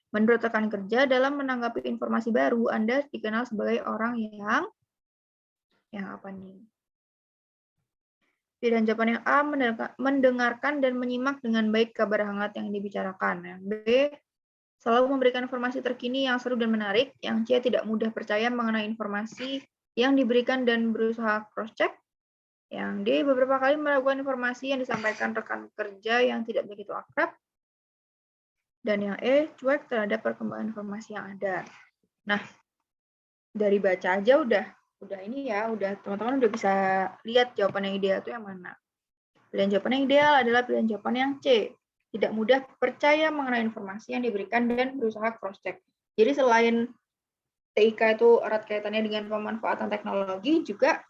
Menurut rekan kerja, dalam menanggapi informasi baru, Anda dikenal sebagai orang yang apa nih? Pilihan jawaban yang A, mendengarkan dan menyimak dengan baik kabar hangat yang dibicarakan. Yang B, selalu memberikan informasi terkini yang seru dan menarik. Yang C, tidak mudah percaya mengenai informasi yang diberikan dan berusaha cross-check. Yang D, beberapa kali meragukan informasi yang disampaikan rekan kerja yang tidak begitu akrab. Dan yang E, cuek terhadap perkembangan informasi yang ada. Nah, dari baca aja udah ini ya, udah teman-teman udah bisa lihat jawaban yang ideal itu yang mana. Pilihan jawaban yang ideal adalah pilihan jawaban yang C. Tidak mudah percaya mengenai informasi yang diberikan dan berusaha cross-check. Jadi selain TIK itu erat kaitannya dengan pemanfaatan teknologi, juga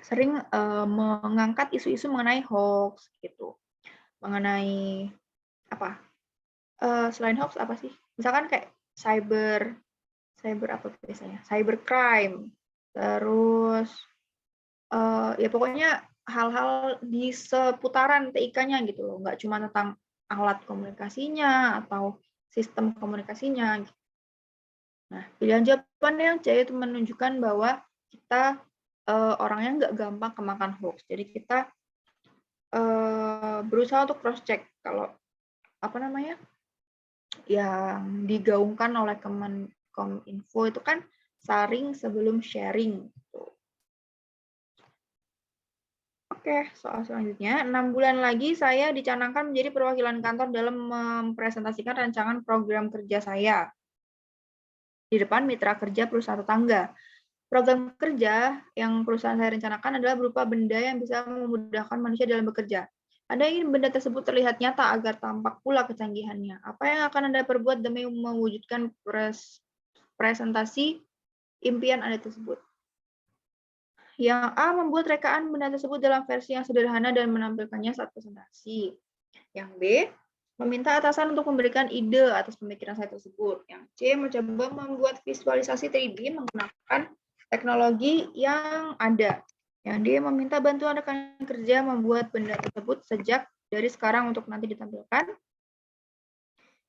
sering mengangkat isu-isu mengenai hoax gitu. Mengenai apa? Selain hoax apa sih? Misalkan kayak cyber apa biasanya? Cybercrime. Terus ya pokoknya hal-hal di seputaran TIK-nya gitu loh, nggak cuma tentang alat komunikasinya atau sistem komunikasinya. Nah, pilihan jawaban yang C itu menunjukkan bahwa kita orangnya nggak gampang kemakan hoax. Jadi kita berusaha untuk cross-check kalau apa namanya yang digaungkan oleh Kemenkominfo itu kan saring sebelum sharing. Oke, soal selanjutnya, 6 bulan lagi saya dicanangkan menjadi perwakilan kantor dalam mempresentasikan rancangan program kerja saya di depan mitra kerja perusahaan tetangga. Program kerja yang perusahaan saya rencanakan adalah berupa benda yang bisa memudahkan manusia dalam bekerja. Anda ingin benda tersebut terlihat nyata agar tampak pula kecanggihannya. Apa yang akan Anda perbuat demi mewujudkan presentasi impian Anda tersebut? Yang A, membuat rekaan benda tersebut dalam versi yang sederhana dan menampilkannya saat presentasi. Yang B, meminta atasan untuk memberikan ide atas pemikiran saya tersebut. Yang C, mencoba membuat visualisasi 3D menggunakan teknologi yang ada. Yang D meminta bantuan rekan kerja membuat benda tersebut sejak dari sekarang untuk nanti ditampilkan.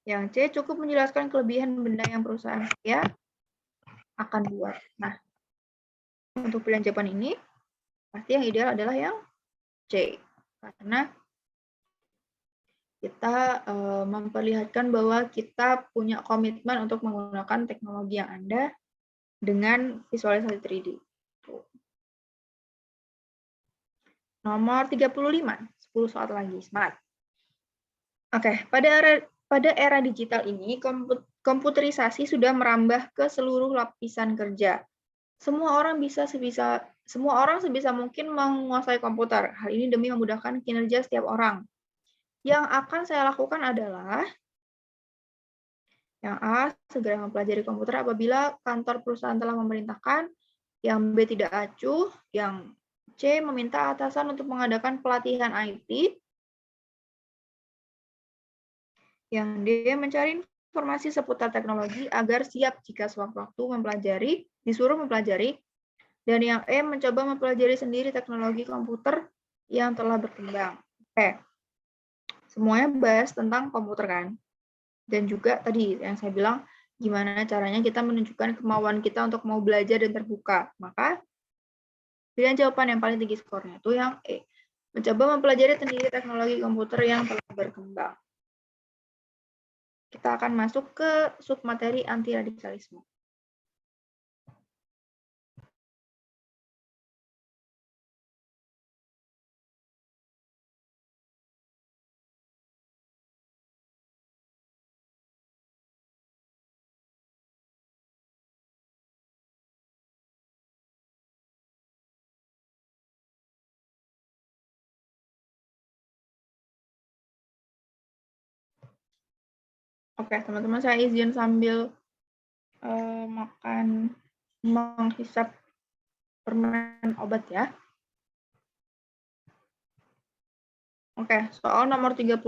Yang C cukup menjelaskan kelebihan benda yang perusahaan saya akan buat. Nah, untuk pilihan jawaban ini, pasti yang ideal adalah yang C. Karena kita memperlihatkan bahwa kita punya komitmen untuk menggunakan teknologi yang ada dengan visualisasi 3D. Nomor 35, 10 soal lagi, semangat. Oke, pada era digital ini, komputerisasi sudah merambah ke seluruh lapisan kerja. Semua orang sebisa mungkin menguasai komputer. Hal ini demi memudahkan kinerja setiap orang. Yang akan saya lakukan adalah yang A, segera mempelajari komputer apabila kantor perusahaan telah memerintahkan. Yang B, tidak acuh. Yang C, meminta atasan untuk mengadakan pelatihan IT. Yang D, mencari informasi seputar teknologi agar siap jika sewaktu-waktu disuruh mempelajari. Dan yang E, mencoba mempelajari sendiri teknologi komputer yang telah berkembang. Oke, semuanya bahas tentang komputer kan? Dan juga tadi yang saya bilang, gimana caranya kita menunjukkan kemauan kita untuk mau belajar dan terbuka. Maka pilihan jawaban yang paling tinggi skornya itu yang E. Mencoba mempelajari sendiri teknologi komputer yang telah berkembang. Kita akan masuk ke submateri anti-radikalisme. Oke, teman-teman, saya izin sambil menghisap permen obat ya. Oke, soal nomor 36.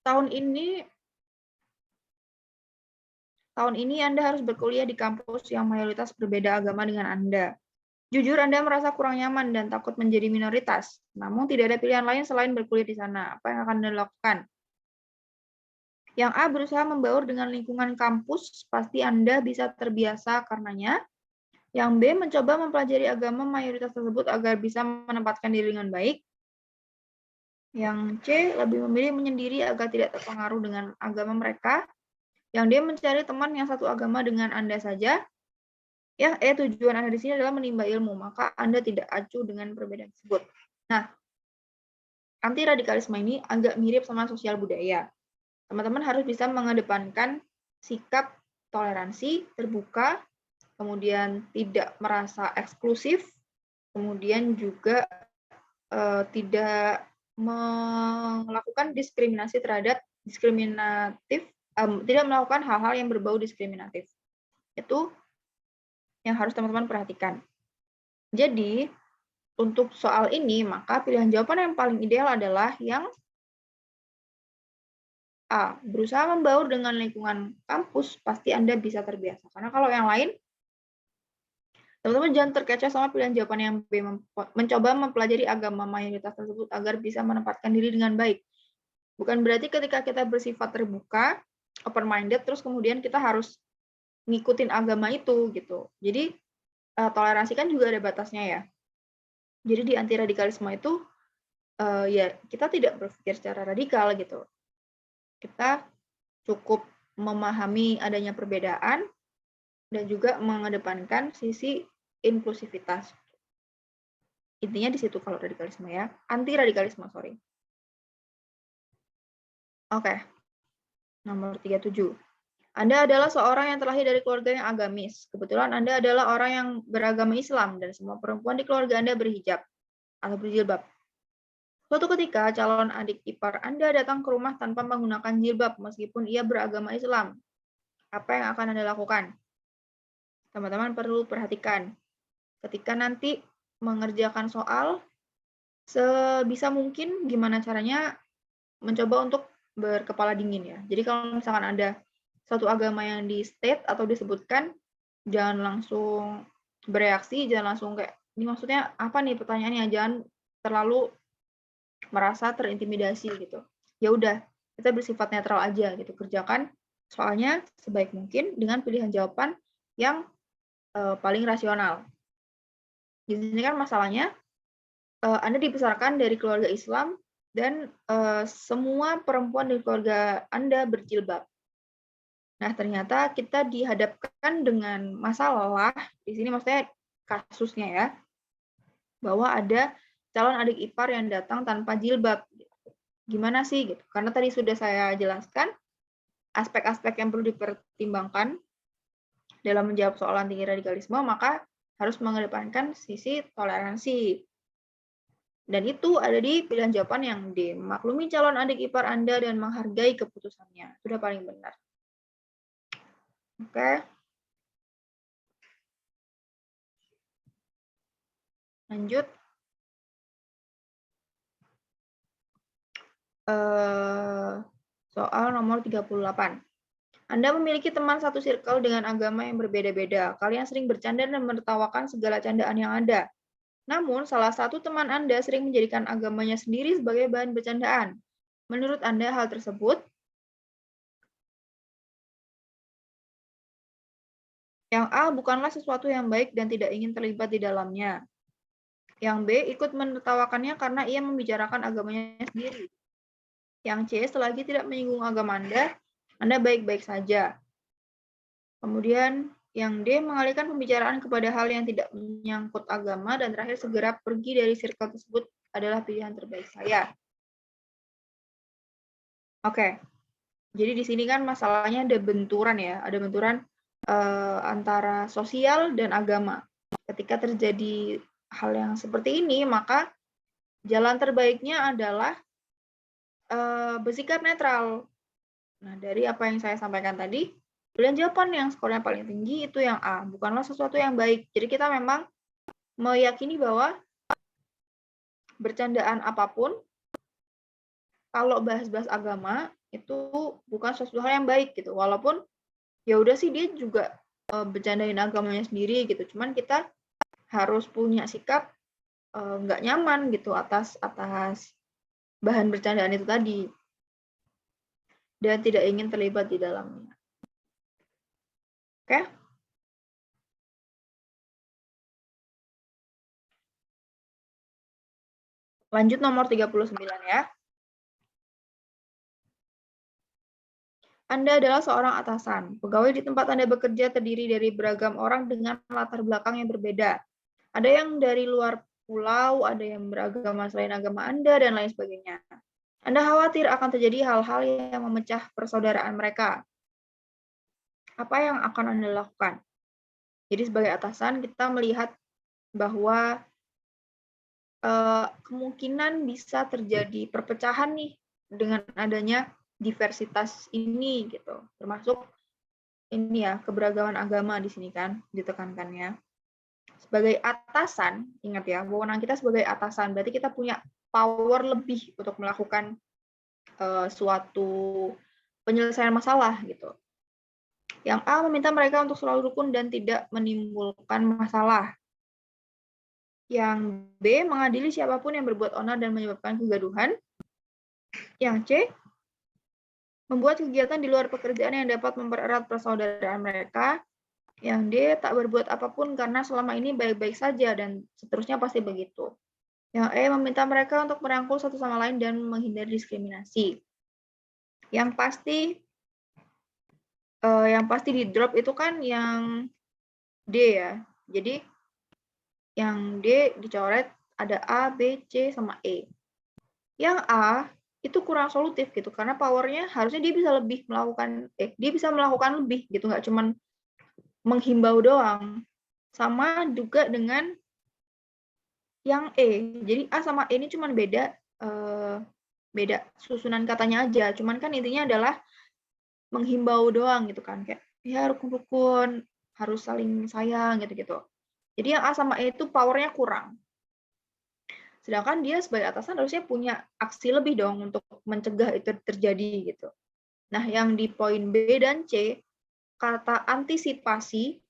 Tahun ini Anda harus berkuliah di kampus yang mayoritas berbeda agama dengan Anda. Jujur Anda merasa kurang nyaman dan takut menjadi minoritas. Namun tidak ada pilihan lain selain berkuliah di sana. Apa yang akan Anda lakukan? Yang A, berusaha membaur dengan lingkungan kampus, pasti Anda bisa terbiasa karenanya. Yang B, mencoba mempelajari agama mayoritas tersebut agar bisa menempatkan diri dengan baik. Yang C, lebih memilih menyendiri agar tidak terpengaruh dengan agama mereka. Yang D, mencari teman yang satu agama dengan Anda saja. Yang E, tujuan Anda di sini adalah menimba ilmu, maka Anda tidak acuh dengan perbedaan tersebut. Nah, anti-radikalisme ini agak mirip sama sosial budaya. Teman-teman harus bisa mengedepankan sikap toleransi, terbuka, kemudian tidak merasa eksklusif, kemudian juga tidak melakukan diskriminasi tidak melakukan hal-hal yang berbau diskriminatif. Itu yang harus teman-teman perhatikan. Jadi, untuk soal ini, maka pilihan jawaban yang paling ideal adalah yang A, berusaha membaur dengan lingkungan kampus, pasti Anda bisa terbiasa. Karena kalau yang lain, teman-teman jangan terkecoh sama pilihan jawaban yang B, mencoba mempelajari agama mayoritas tersebut agar bisa menempatkan diri dengan baik. Bukan berarti ketika kita bersifat terbuka, open-minded, terus kemudian kita harus ngikutin agama itu, gitu. Jadi, toleransi kan juga ada batasnya ya. Jadi di anti-radikalisme itu, ya kita tidak berpikir secara radikal, gitu. Kita cukup memahami adanya perbedaan dan juga mengedepankan sisi inklusivitas. Intinya di situ kalau radikalisme ya, anti-radikalisme, sorry. Oke, nomor 37. Anda adalah seorang yang terlahir dari keluarga yang agamis. Kebetulan Anda adalah orang yang beragama Islam dan semua perempuan di keluarga Anda berhijab atau berjilbab. Suatu ketika, calon adik ipar Anda datang ke rumah tanpa menggunakan jilbab meskipun ia beragama Islam. Apa yang akan Anda lakukan? Teman-teman perlu perhatikan. Ketika nanti mengerjakan soal, sebisa mungkin gimana caranya mencoba untuk berkepala dingin ya. Jadi kalau misalkan ada satu agama yang di state atau disebutkan, jangan langsung bereaksi, jangan langsung kayak, ini maksudnya apa nih pertanyaannya, jangan terlalu merasa terintimidasi gitu. Ya udah, kita bersifat netral aja gitu, kerjakan soalnya sebaik mungkin dengan pilihan jawaban yang paling rasional. Di sini kan masalahnya Anda dibesarkan dari keluarga Islam dan semua perempuan di keluarga Anda berjilbab. Nah, ternyata kita dihadapkan dengan masalah, di sini maksudnya kasusnya ya, bahwa ada calon adik ipar yang datang tanpa jilbab. Gimana sih gitu? Karena tadi sudah saya jelaskan aspek-aspek yang perlu dipertimbangkan dalam menjawab soal anti radikalisme, maka harus mengedepankan sisi toleransi. Dan itu ada di pilihan jawaban yang D. Maklumi calon adik ipar Anda dan menghargai keputusannya. Sudah paling benar. Oke. Lanjut. Soal nomor 38. Anda memiliki teman satu circle dengan agama yang berbeda-beda. Kalian sering bercanda dan menertawakan segala candaan yang ada. Namun, salah satu teman Anda sering menjadikan agamanya sendiri sebagai bahan bercandaan. Menurut Anda, hal tersebut yang A bukanlah sesuatu yang baik dan tidak ingin terlibat di dalamnya. Yang B ikut menertawakannya karena ia membicarakan agamanya sendiri. Yang C, selagi tidak menyinggung agama Anda baik-baik saja. Kemudian yang D, mengalihkan pembicaraan kepada hal yang tidak menyangkut agama, dan terakhir segera pergi dari circle tersebut adalah pilihan terbaik saya. Oke, jadi di sini kan masalahnya ada benturan ya, ada benturan antara sosial dan agama. Ketika terjadi hal yang seperti ini, maka jalan terbaiknya adalah bersikap netral. Nah, dari apa yang saya sampaikan tadi, pilihan jawaban yang skornya paling tinggi itu yang A, bukanlah sesuatu yang baik. Jadi kita memang meyakini bahwa bercandaan apapun, kalau bahas-bahas agama, itu bukan sesuatu hal yang baik gitu. Walaupun ya udah sih dia juga bercandain agamanya sendiri gitu. Cuman kita harus punya sikap nggak nyaman gitu atas bahan bercandaan itu tadi. Dan tidak ingin terlibat di dalamnya. Oke? Lanjut nomor 39 ya. Anda adalah seorang atasan. Pegawai di tempat Anda bekerja terdiri dari beragam orang dengan latar belakang yang berbeda. Ada yang dari luar pulau, ada yang beragama selain agama Anda, dan lain sebagainya. Anda khawatir akan terjadi hal-hal yang memecah persaudaraan mereka. Apa yang akan Anda lakukan? Jadi sebagai atasan, kita melihat bahwa kemungkinan bisa terjadi perpecahan nih dengan adanya diversitas ini gitu, termasuk ini ya, keberagaman agama di sini kan ditekankannya. Sebagai atasan, ingat ya, wewenang kita sebagai atasan berarti kita punya power lebih untuk melakukan suatu penyelesaian masalah gitu. Yang A meminta mereka untuk selalu rukun dan tidak menimbulkan masalah. Yang B mengadili siapapun yang berbuat onar dan menyebabkan kegaduhan. Yang C membuat kegiatan di luar pekerjaan yang dapat mempererat persaudaraan mereka. Yang D tak berbuat apapun karena selama ini baik-baik saja, dan seterusnya pasti begitu. Yang E meminta mereka untuk merangkul satu sama lain dan menghindari diskriminasi. Yang pasti di drop itu kan yang D ya. Jadi yang D dicoret ada A, B, C, sama E. Yang A itu kurang solutif gitu, karena powernya harusnya dia bisa melakukan lebih gitu, nggak cuma menghimbau doang. Sama juga dengan yang E. Jadi A sama E ini cuma beda susunan katanya aja. Cuman kan intinya adalah menghimbau doang gitu kan, kayak ya rukun-rukun, harus saling sayang gitu-gitu. Jadi yang A sama E itu powernya kurang. Sedangkan dia sebagai atasan harusnya punya aksi lebih dong untuk mencegah itu terjadi gitu. Nah, yang di poin B dan C, kata antisipasi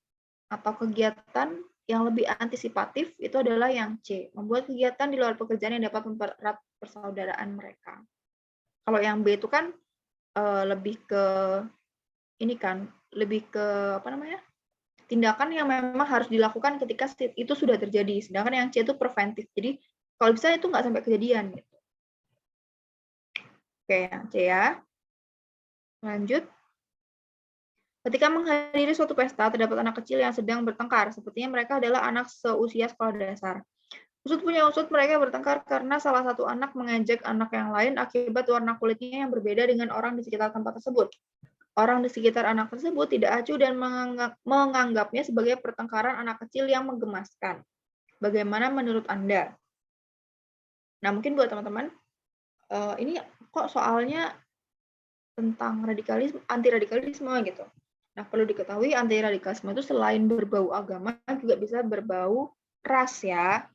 atau kegiatan yang lebih antisipatif itu adalah yang C, membuat kegiatan di luar pekerjaan yang dapat mempererat persaudaraan mereka. Kalau yang B itu kan lebih ke ini kan, lebih ke apa namanya? Tindakan yang memang harus dilakukan ketika itu sudah terjadi. Sedangkan yang C itu preventif. Jadi kalau bisa itu nggak sampai kejadian gitu. Oke, yang C ya. Lanjut. Ketika menghadiri suatu pesta, terdapat anak kecil yang sedang bertengkar. Sepertinya mereka adalah anak seusia sekolah dasar. Usut punya usut, mereka bertengkar karena salah satu anak mengejek anak yang lain akibat warna kulitnya yang berbeda dengan orang di sekitar tempat tersebut. Orang di sekitar anak tersebut tidak acuh dan menganggapnya sebagai pertengkaran anak kecil yang menggemaskan. Bagaimana menurut Anda? Nah, mungkin buat teman-teman, ini kok soalnya tentang radikalisme, anti-radikalisme gitu. Nah, perlu diketahui anti-radikalisme itu selain berbau agama, juga bisa berbau ras ya.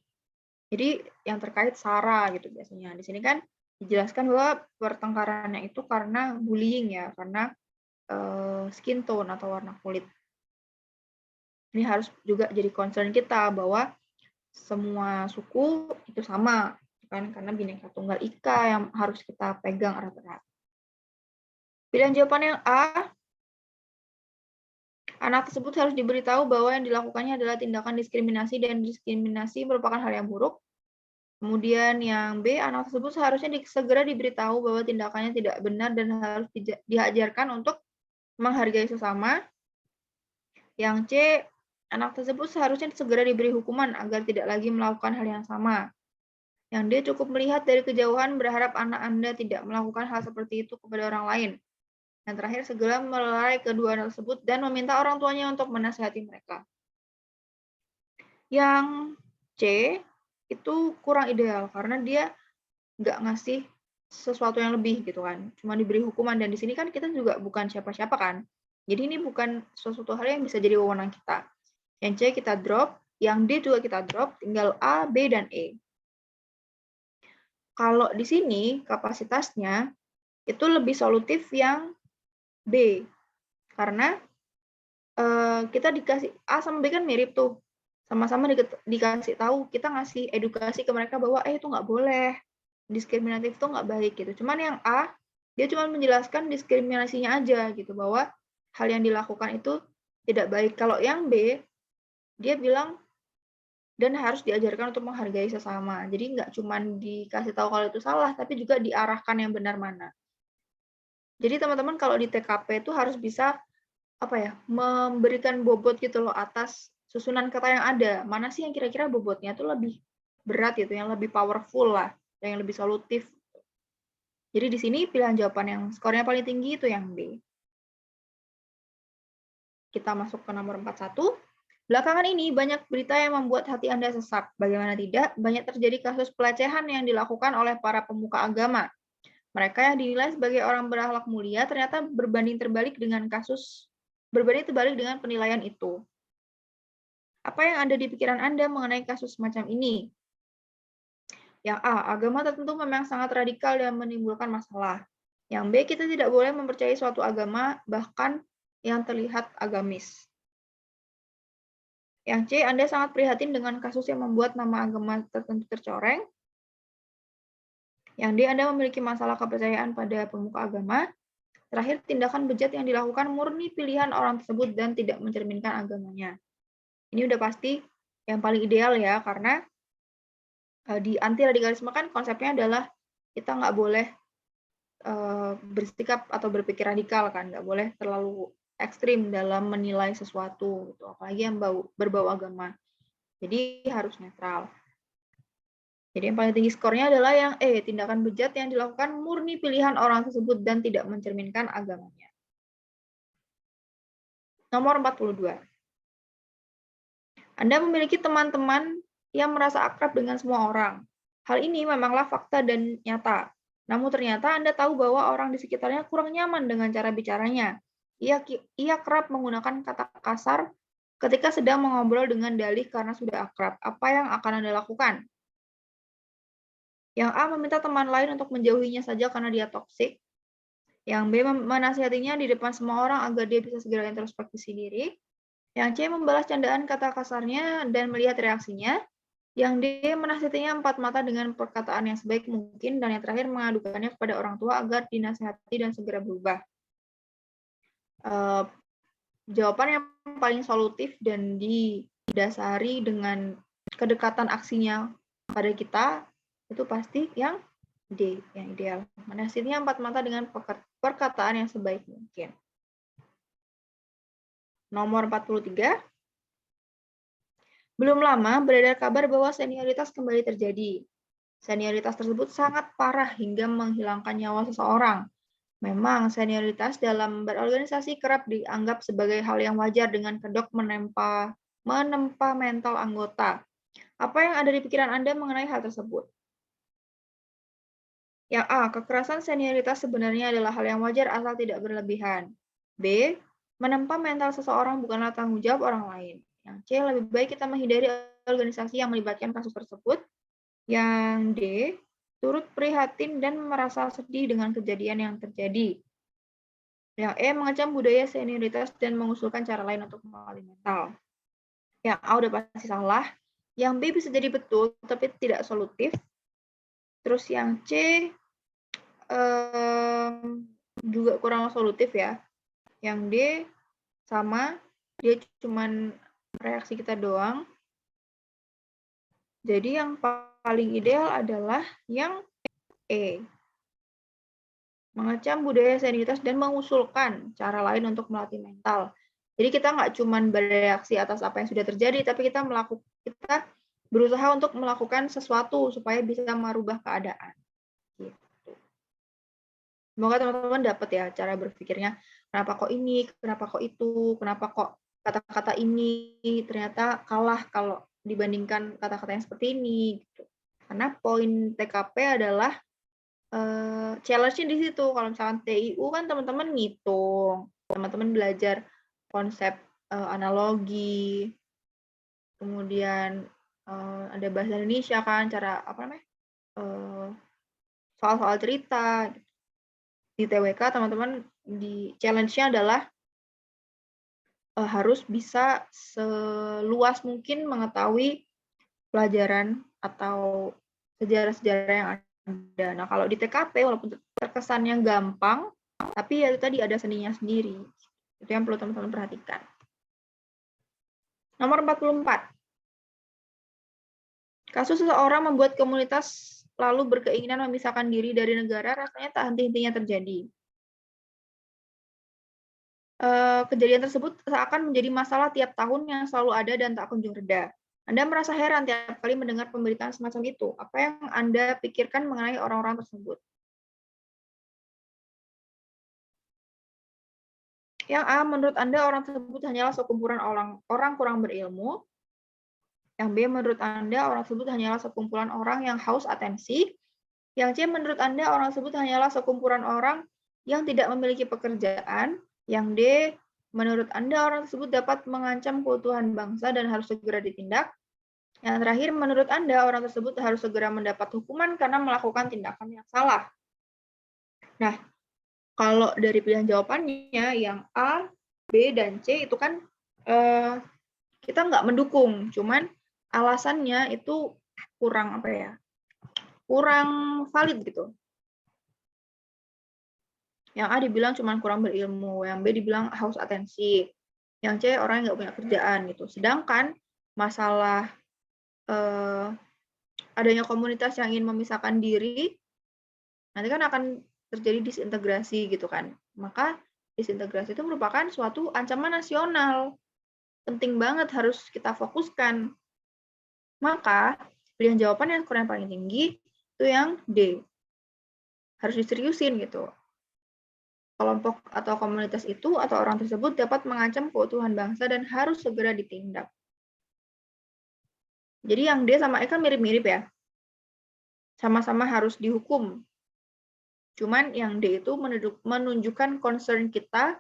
Jadi yang terkait SARA gitu biasanya. Di sini kan dijelaskan bahwa pertengkarannya itu karena bullying ya, karena skin tone atau warna kulit. Ini harus juga jadi concern kita bahwa semua suku itu sama, kan? Karena Bhinneka Tunggal Ika yang harus kita pegang erat-erat. Pilihan jawaban yang A, anak tersebut harus diberitahu bahwa yang dilakukannya adalah tindakan diskriminasi dan diskriminasi merupakan hal yang buruk. Kemudian yang B, anak tersebut seharusnya segera diberitahu bahwa tindakannya tidak benar dan harus diajarkan untuk menghargai sesama. Yang C, anak tersebut seharusnya segera diberi hukuman agar tidak lagi melakukan hal yang sama. Yang D, cukup melihat dari kejauhan berharap anak Anda tidak melakukan hal seperti itu kepada orang lain. Yang terakhir, segera melerai kedua anak tersebut dan meminta orang tuanya untuk menasihati mereka. Yang C, itu kurang ideal karena dia nggak ngasih sesuatu yang lebih gitu kan. Cuma diberi hukuman, dan di sini kan kita juga bukan siapa-siapa kan. Jadi ini bukan sesuatu hal yang bisa jadi wewenang kita. Yang C kita drop, yang D juga kita drop, tinggal A, B, dan E. Kalau di sini kapasitasnya itu lebih solutif yang B. Karena kita dikasih A sama B kan mirip tuh. Sama-sama dikasih tahu, kita ngasih edukasi ke mereka bahwa itu nggak boleh. Diskriminatif itu nggak baik gitu. Cuman yang A, dia cuma menjelaskan diskriminasinya aja gitu, bahwa hal yang dilakukan itu tidak baik. Kalau yang B, dia bilang dan harus diajarkan untuk menghargai sesama. Jadi nggak cuma dikasih tahu kalau itu salah, tapi juga diarahkan yang benar mana. Jadi teman-teman kalau di TKP itu harus bisa memberikan bobot gitu loh atas susunan kata yang ada. Mana sih yang kira-kira bobotnya itu lebih berat gitu, yang lebih powerful lah, yang lebih solutif. Jadi di sini pilihan jawaban yang skornya paling tinggi itu yang B. Kita masuk ke nomor 41. Belakangan ini banyak berita yang membuat hati Anda sesak. Bagaimana tidak, banyak terjadi kasus pelecehan yang dilakukan oleh para pemuka agama. Mereka yang dinilai sebagai orang berakhlak mulia ternyata berbanding terbalik dengan penilaian itu. Apa yang ada di pikiran Anda mengenai kasus semacam ini? Yang A, agama tertentu memang sangat radikal dan menimbulkan masalah. Yang B, kita tidak boleh mempercayai suatu agama, bahkan yang terlihat agamis. Yang C, Anda sangat prihatin dengan kasus yang membuat nama agama tertentu tercoreng. Yang D, Anda memiliki masalah kepercayaan pada pemuka agama. Terakhir, tindakan bejat yang dilakukan murni pilihan orang tersebut dan tidak mencerminkan agamanya. Ini udah pasti yang paling ideal ya, karena di anti-radikalisme kan konsepnya adalah kita nggak boleh bersikap atau berpikir radikal kan, nggak boleh terlalu ekstrim dalam menilai sesuatu, gitu. Apalagi yang berbau agama. Jadi harus netral. Jadi yang paling tinggi skornya adalah yang E, tindakan bejat yang dilakukan murni pilihan orang tersebut dan tidak mencerminkan agamanya. Nomor 42. Anda memiliki teman-teman yang merasa akrab dengan semua orang. Hal ini memanglah fakta dan nyata. Namun ternyata Anda tahu bahwa orang di sekitarnya kurang nyaman dengan cara bicaranya. Ia kerap menggunakan kata kasar ketika sedang mengobrol dengan dalih karena sudah akrab. Apa yang akan Anda lakukan? Yang A, meminta teman lain untuk menjauhinya saja karena dia toksik. Yang B, menasihatinya di depan semua orang agar dia bisa segera introspeksi diri. Yang C membalas candaan kata kasarnya dan melihat reaksinya. Yang D menasihatinya empat mata dengan perkataan yang sebaik mungkin. Dan yang terakhir mengadukannya kepada orang tua agar dinasihati dan segera berubah. Jawaban yang paling solutif dan didasari dengan kedekatan aksinya pada kita itu pasti yang D, yang ideal. Menasihatinya empat mata dengan perkataan yang sebaik mungkin. Nomor 43. Belum lama beredar kabar bahwa senioritas kembali terjadi. Senioritas tersebut sangat parah hingga menghilangkan nyawa seseorang. Memang senioritas dalam berorganisasi kerap dianggap sebagai hal yang wajar dengan kedok menempa mental anggota. Apa yang ada di pikiran Anda mengenai hal tersebut? Yang A, kekerasan senioritas sebenarnya adalah hal yang wajar asal tidak berlebihan. B, menempa mental seseorang bukanlah tanggung jawab orang lain. Yang C, lebih baik kita menghindari organisasi yang melibatkan kasus tersebut. Yang D, turut prihatin dan merasa sedih dengan kejadian yang terjadi. Yang E, mengecam budaya senioritas dan mengusulkan cara lain untuk melalui mental. Yang A udah pasti salah. Yang B bisa jadi betul, tapi tidak solutif. Terus yang C juga kurang solutif ya. Yang D sama, dia cuman reaksi kita doang. Jadi yang paling ideal adalah yang E. Mengecam budaya senioritas dan mengusulkan cara lain untuk melatih mental. Jadi kita nggak cuma bereaksi atas apa yang sudah terjadi, tapi kita berusaha untuk melakukan sesuatu supaya bisa merubah keadaan. Gitu. Semoga teman-teman dapat ya cara berpikirnya. Kenapa kok ini, kenapa kok itu, kenapa kok kata-kata ini ternyata kalah kalau dibandingkan kata-kata yang seperti ini. Gitu. Karena poin TKP adalah challenge-nya di situ. Kalau misalkan TIU kan teman-teman ngitung, teman-teman belajar konsep analogi, kemudian ada bahasa Indonesia kan, cara apa namanya, soal-soal cerita. Di TWK teman-teman di challenge-nya adalah harus bisa seluas mungkin mengetahui pelajaran atau sejarah-sejarah yang ada. Nah, kalau di TKP walaupun terkesannya gampang, tapi ya itu tadi ada seninya sendiri. Itu yang perlu teman-teman perhatikan. Nomor 44. Kasus seseorang membuat komunitas lalu berkeinginan memisahkan diri dari negara, rasanya tak henti-hentinya terjadi. Kejadian tersebut seakan menjadi masalah tiap tahun yang selalu ada dan tak kunjung reda. Anda merasa heran tiap kali mendengar pemberitaan semacam itu. Apa yang Anda pikirkan mengenai orang-orang tersebut? Yang A, menurut Anda orang tersebut hanyalah sekumpulan orang kurang berilmu. Yang B, menurut Anda orang tersebut hanyalah sekumpulan orang yang haus atensi. Yang C, menurut Anda orang tersebut hanyalah sekumpulan orang yang tidak memiliki pekerjaan. Yang D, menurut Anda orang tersebut dapat mengancam keutuhan bangsa dan harus segera ditindak. Yang terakhir, menurut Anda orang tersebut harus segera mendapat hukuman karena melakukan tindakan yang salah. Nah, kalau dari pilihan jawabannya yang A, B, dan C itu kan kita nggak mendukung, cuman alasannya itu kurang apa ya, kurang valid gitu. Yang A dibilang cuman kurang berilmu, yang B dibilang haus atensi, yang C orang yang nggak punya kerjaan gitu. Sedangkan masalah adanya komunitas yang ingin memisahkan diri, nanti kan akan terjadi disintegrasi gitu kan. Maka disintegrasi itu merupakan suatu ancaman nasional. Penting banget harus kita fokuskan. Maka pilihan jawaban yang kurang paling tinggi itu yang D. Harus diseriusin gitu. Kelompok atau komunitas itu atau orang tersebut dapat mengancam keutuhan bangsa dan harus segera ditindak. Jadi yang D sama E kan mirip-mirip ya. Sama-sama harus dihukum. Cuman yang D itu menunjukkan concern kita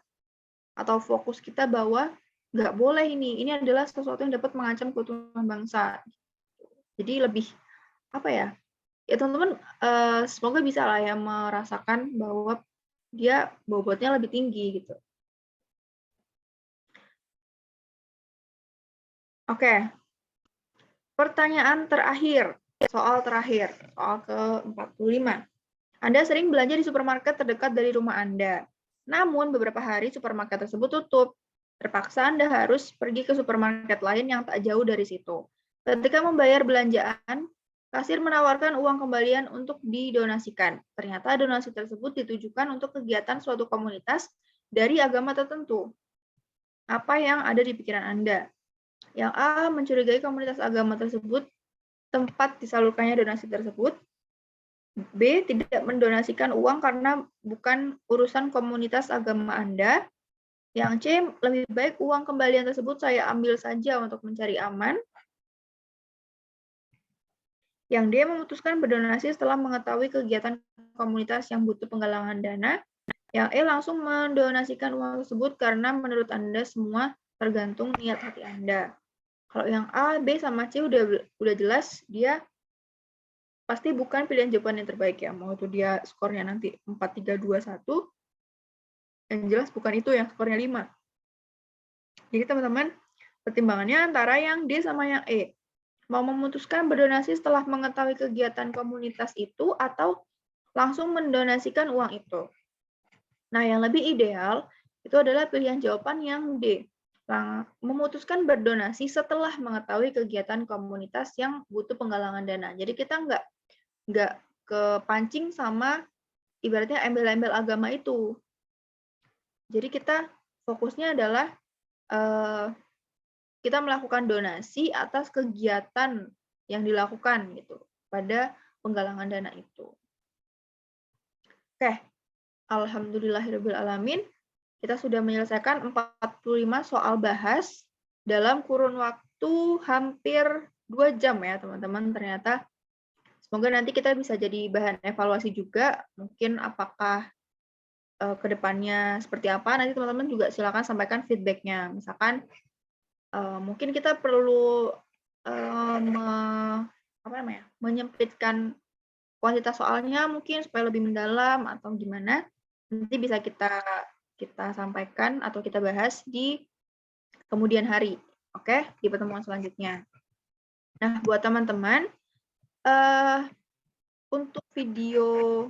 atau fokus kita bahwa nggak boleh ini adalah sesuatu yang dapat mengancam keutuhan bangsa. Jadi lebih apa ya? Ya teman-teman semoga bisa lah ya merasakan bahwa dia bobotnya lebih tinggi gitu. Oke. Pertanyaan terakhir, soal ke-45. Anda sering belanja di supermarket terdekat dari rumah Anda. Namun beberapa hari supermarket tersebut tutup. Terpaksa Anda harus pergi ke supermarket lain yang tak jauh dari situ. Ketika membayar belanjaan, kasir menawarkan uang kembalian untuk didonasikan. Ternyata donasi tersebut ditujukan untuk kegiatan suatu komunitas dari agama tertentu. Apa yang ada di pikiran Anda? Yang A, mencurigai komunitas agama tersebut tempat disalurkannya donasi tersebut. B, tidak mendonasikan uang karena bukan urusan komunitas agama Anda. Yang C, lebih baik uang kembalian tersebut saya ambil saja untuk mencari aman. Yang D, memutuskan berdonasi setelah mengetahui kegiatan komunitas yang butuh penggalangan dana. Yang E, langsung mendonasikan uang tersebut karena menurut Anda semua tergantung niat hati Anda. Kalau yang A, B, sama C udah jelas, dia pasti bukan pilihan jawaban yang terbaik ya. Mau itu dia skornya nanti 4, 3, 2, 1, yang jelas bukan itu yang skornya 5. Jadi teman-teman, pertimbangannya antara yang D sama yang E. Mau memutuskan berdonasi setelah mengetahui kegiatan komunitas itu atau langsung mendonasikan uang itu. Nah, yang lebih ideal itu adalah pilihan jawaban yang D. Memutuskan berdonasi setelah mengetahui kegiatan komunitas yang butuh penggalangan dana. Jadi kita nggak kepancing sama ibaratnya embel-embel agama itu. Jadi kita fokusnya adalah kita melakukan donasi atas kegiatan yang dilakukan gitu pada penggalangan dana itu. Oke, alhamdulillahirobbilalamin. Kita sudah menyelesaikan 45 soal bahas dalam kurun waktu hampir 2 jam ya teman-teman. Ternyata semoga nanti kita bisa jadi bahan evaluasi juga. Mungkin apakah kedepannya seperti apa, nanti teman-teman juga silakan sampaikan feedback-nya. Misalkan mungkin kita perlu menyempitkan kuantitas soalnya mungkin supaya lebih mendalam atau gimana, nanti bisa kita sampaikan atau kita bahas di kemudian hari, oke, di pertemuan selanjutnya. Nah, buat teman-teman, untuk video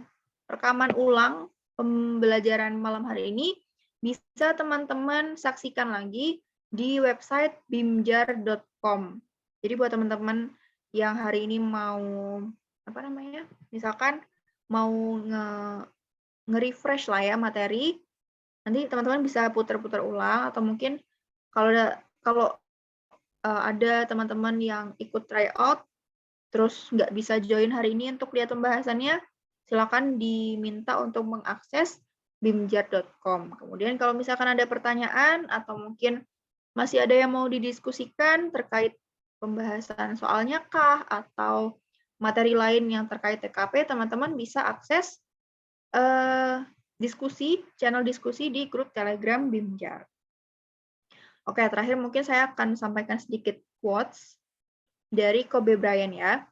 rekaman ulang pembelajaran malam hari ini bisa teman-teman saksikan lagi di website bimjar.com. Jadi buat teman-teman yang hari ini mau misalkan mau nge-refresh lah ya materi, nanti teman-teman bisa putar-putar ulang atau mungkin kalau ada teman-teman yang ikut tryout terus nggak bisa join hari ini untuk lihat pembahasannya, silakan diminta untuk mengakses bimjar.com. Kemudian kalau misalkan ada pertanyaan atau mungkin masih ada yang mau didiskusikan terkait pembahasan soalnya kah atau materi lain yang terkait TKP, teman-teman bisa akses channel diskusi di grup Telegram Bimjar. Oke, terakhir mungkin saya akan sampaikan sedikit quotes dari Kobe Bryant ya.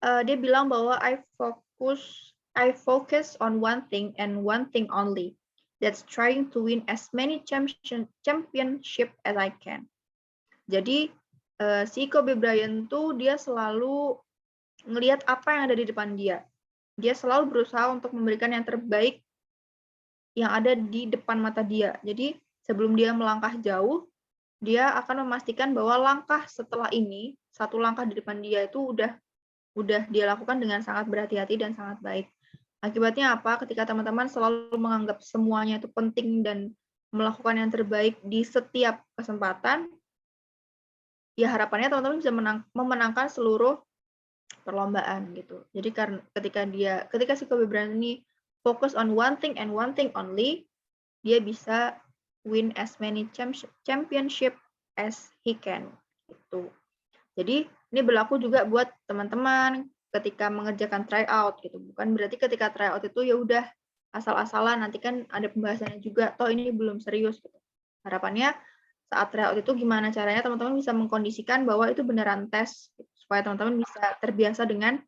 Dia bilang bahwa I focus on one thing and one thing only. That's trying to win as many championship as I can. Jadi si Kobe Bryant tuh dia selalu ngelihat apa yang ada di depan dia. Dia selalu berusaha untuk memberikan yang terbaik yang ada di depan mata dia. Jadi sebelum dia melangkah jauh, dia akan memastikan bahwa langkah setelah ini, satu langkah di depan dia itu udah dia lakukan dengan sangat berhati-hati dan sangat baik. Akibatnya apa? Ketika teman-teman selalu menganggap semuanya itu penting dan melakukan yang terbaik di setiap kesempatan, ya harapannya teman-teman bisa memenangkan seluruh perlombaan gitu. Jadi ketika si Kobe Bryant ini fokus on one thing and one thing only, dia bisa win as many championship as he can gitu. Jadi ini berlaku juga buat teman-teman ketika mengerjakan tryout gitu. Bukan berarti ketika tryout itu ya udah asal-asalan, nanti kan ada pembahasannya juga, toh ini belum serius gitu. Harapannya saat tryout itu gimana caranya teman-teman bisa mengkondisikan bahwa itu beneran tes gitu, supaya teman-teman bisa terbiasa dengan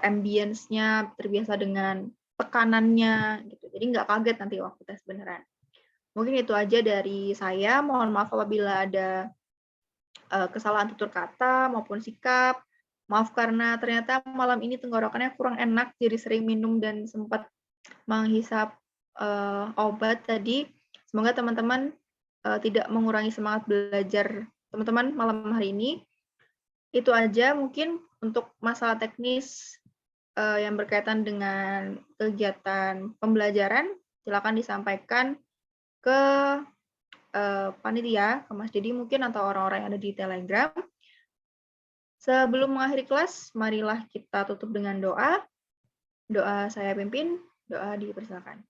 ambience-nya, terbiasa dengan tekanannya gitu. Jadi nggak kaget nanti waktu tes beneran. Mungkin itu aja dari saya. Mohon maaf apabila ada kesalahan tutur kata maupun sikap. Maaf karena ternyata malam ini tenggorokannya kurang enak, jadi sering minum dan sempat menghisap obat tadi. Semoga teman-teman tidak mengurangi semangat belajar teman-teman malam hari ini. Itu aja mungkin untuk masalah teknis yang berkaitan dengan kegiatan pembelajaran. Silakan disampaikan ke panitia, ke Mas Didi mungkin atau orang-orang yang ada di Telegram. Sebelum mengakhiri kelas, marilah kita tutup dengan doa. Doa saya pimpin, doa dipersilakan.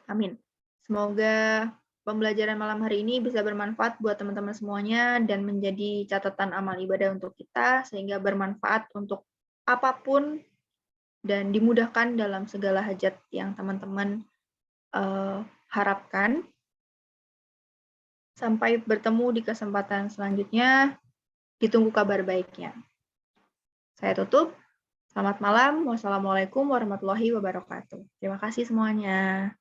Amin. Semoga pembelajaran malam hari ini bisa bermanfaat buat teman-teman semuanya dan menjadi catatan amal ibadah untuk kita, sehingga bermanfaat untuk apapun dan dimudahkan dalam segala hajat yang teman-teman harapkan. Sampai bertemu di kesempatan selanjutnya, ditunggu kabar baiknya. Saya tutup. Selamat malam. Wassalamualaikum warahmatullahi wabarakatuh. Terima kasih semuanya.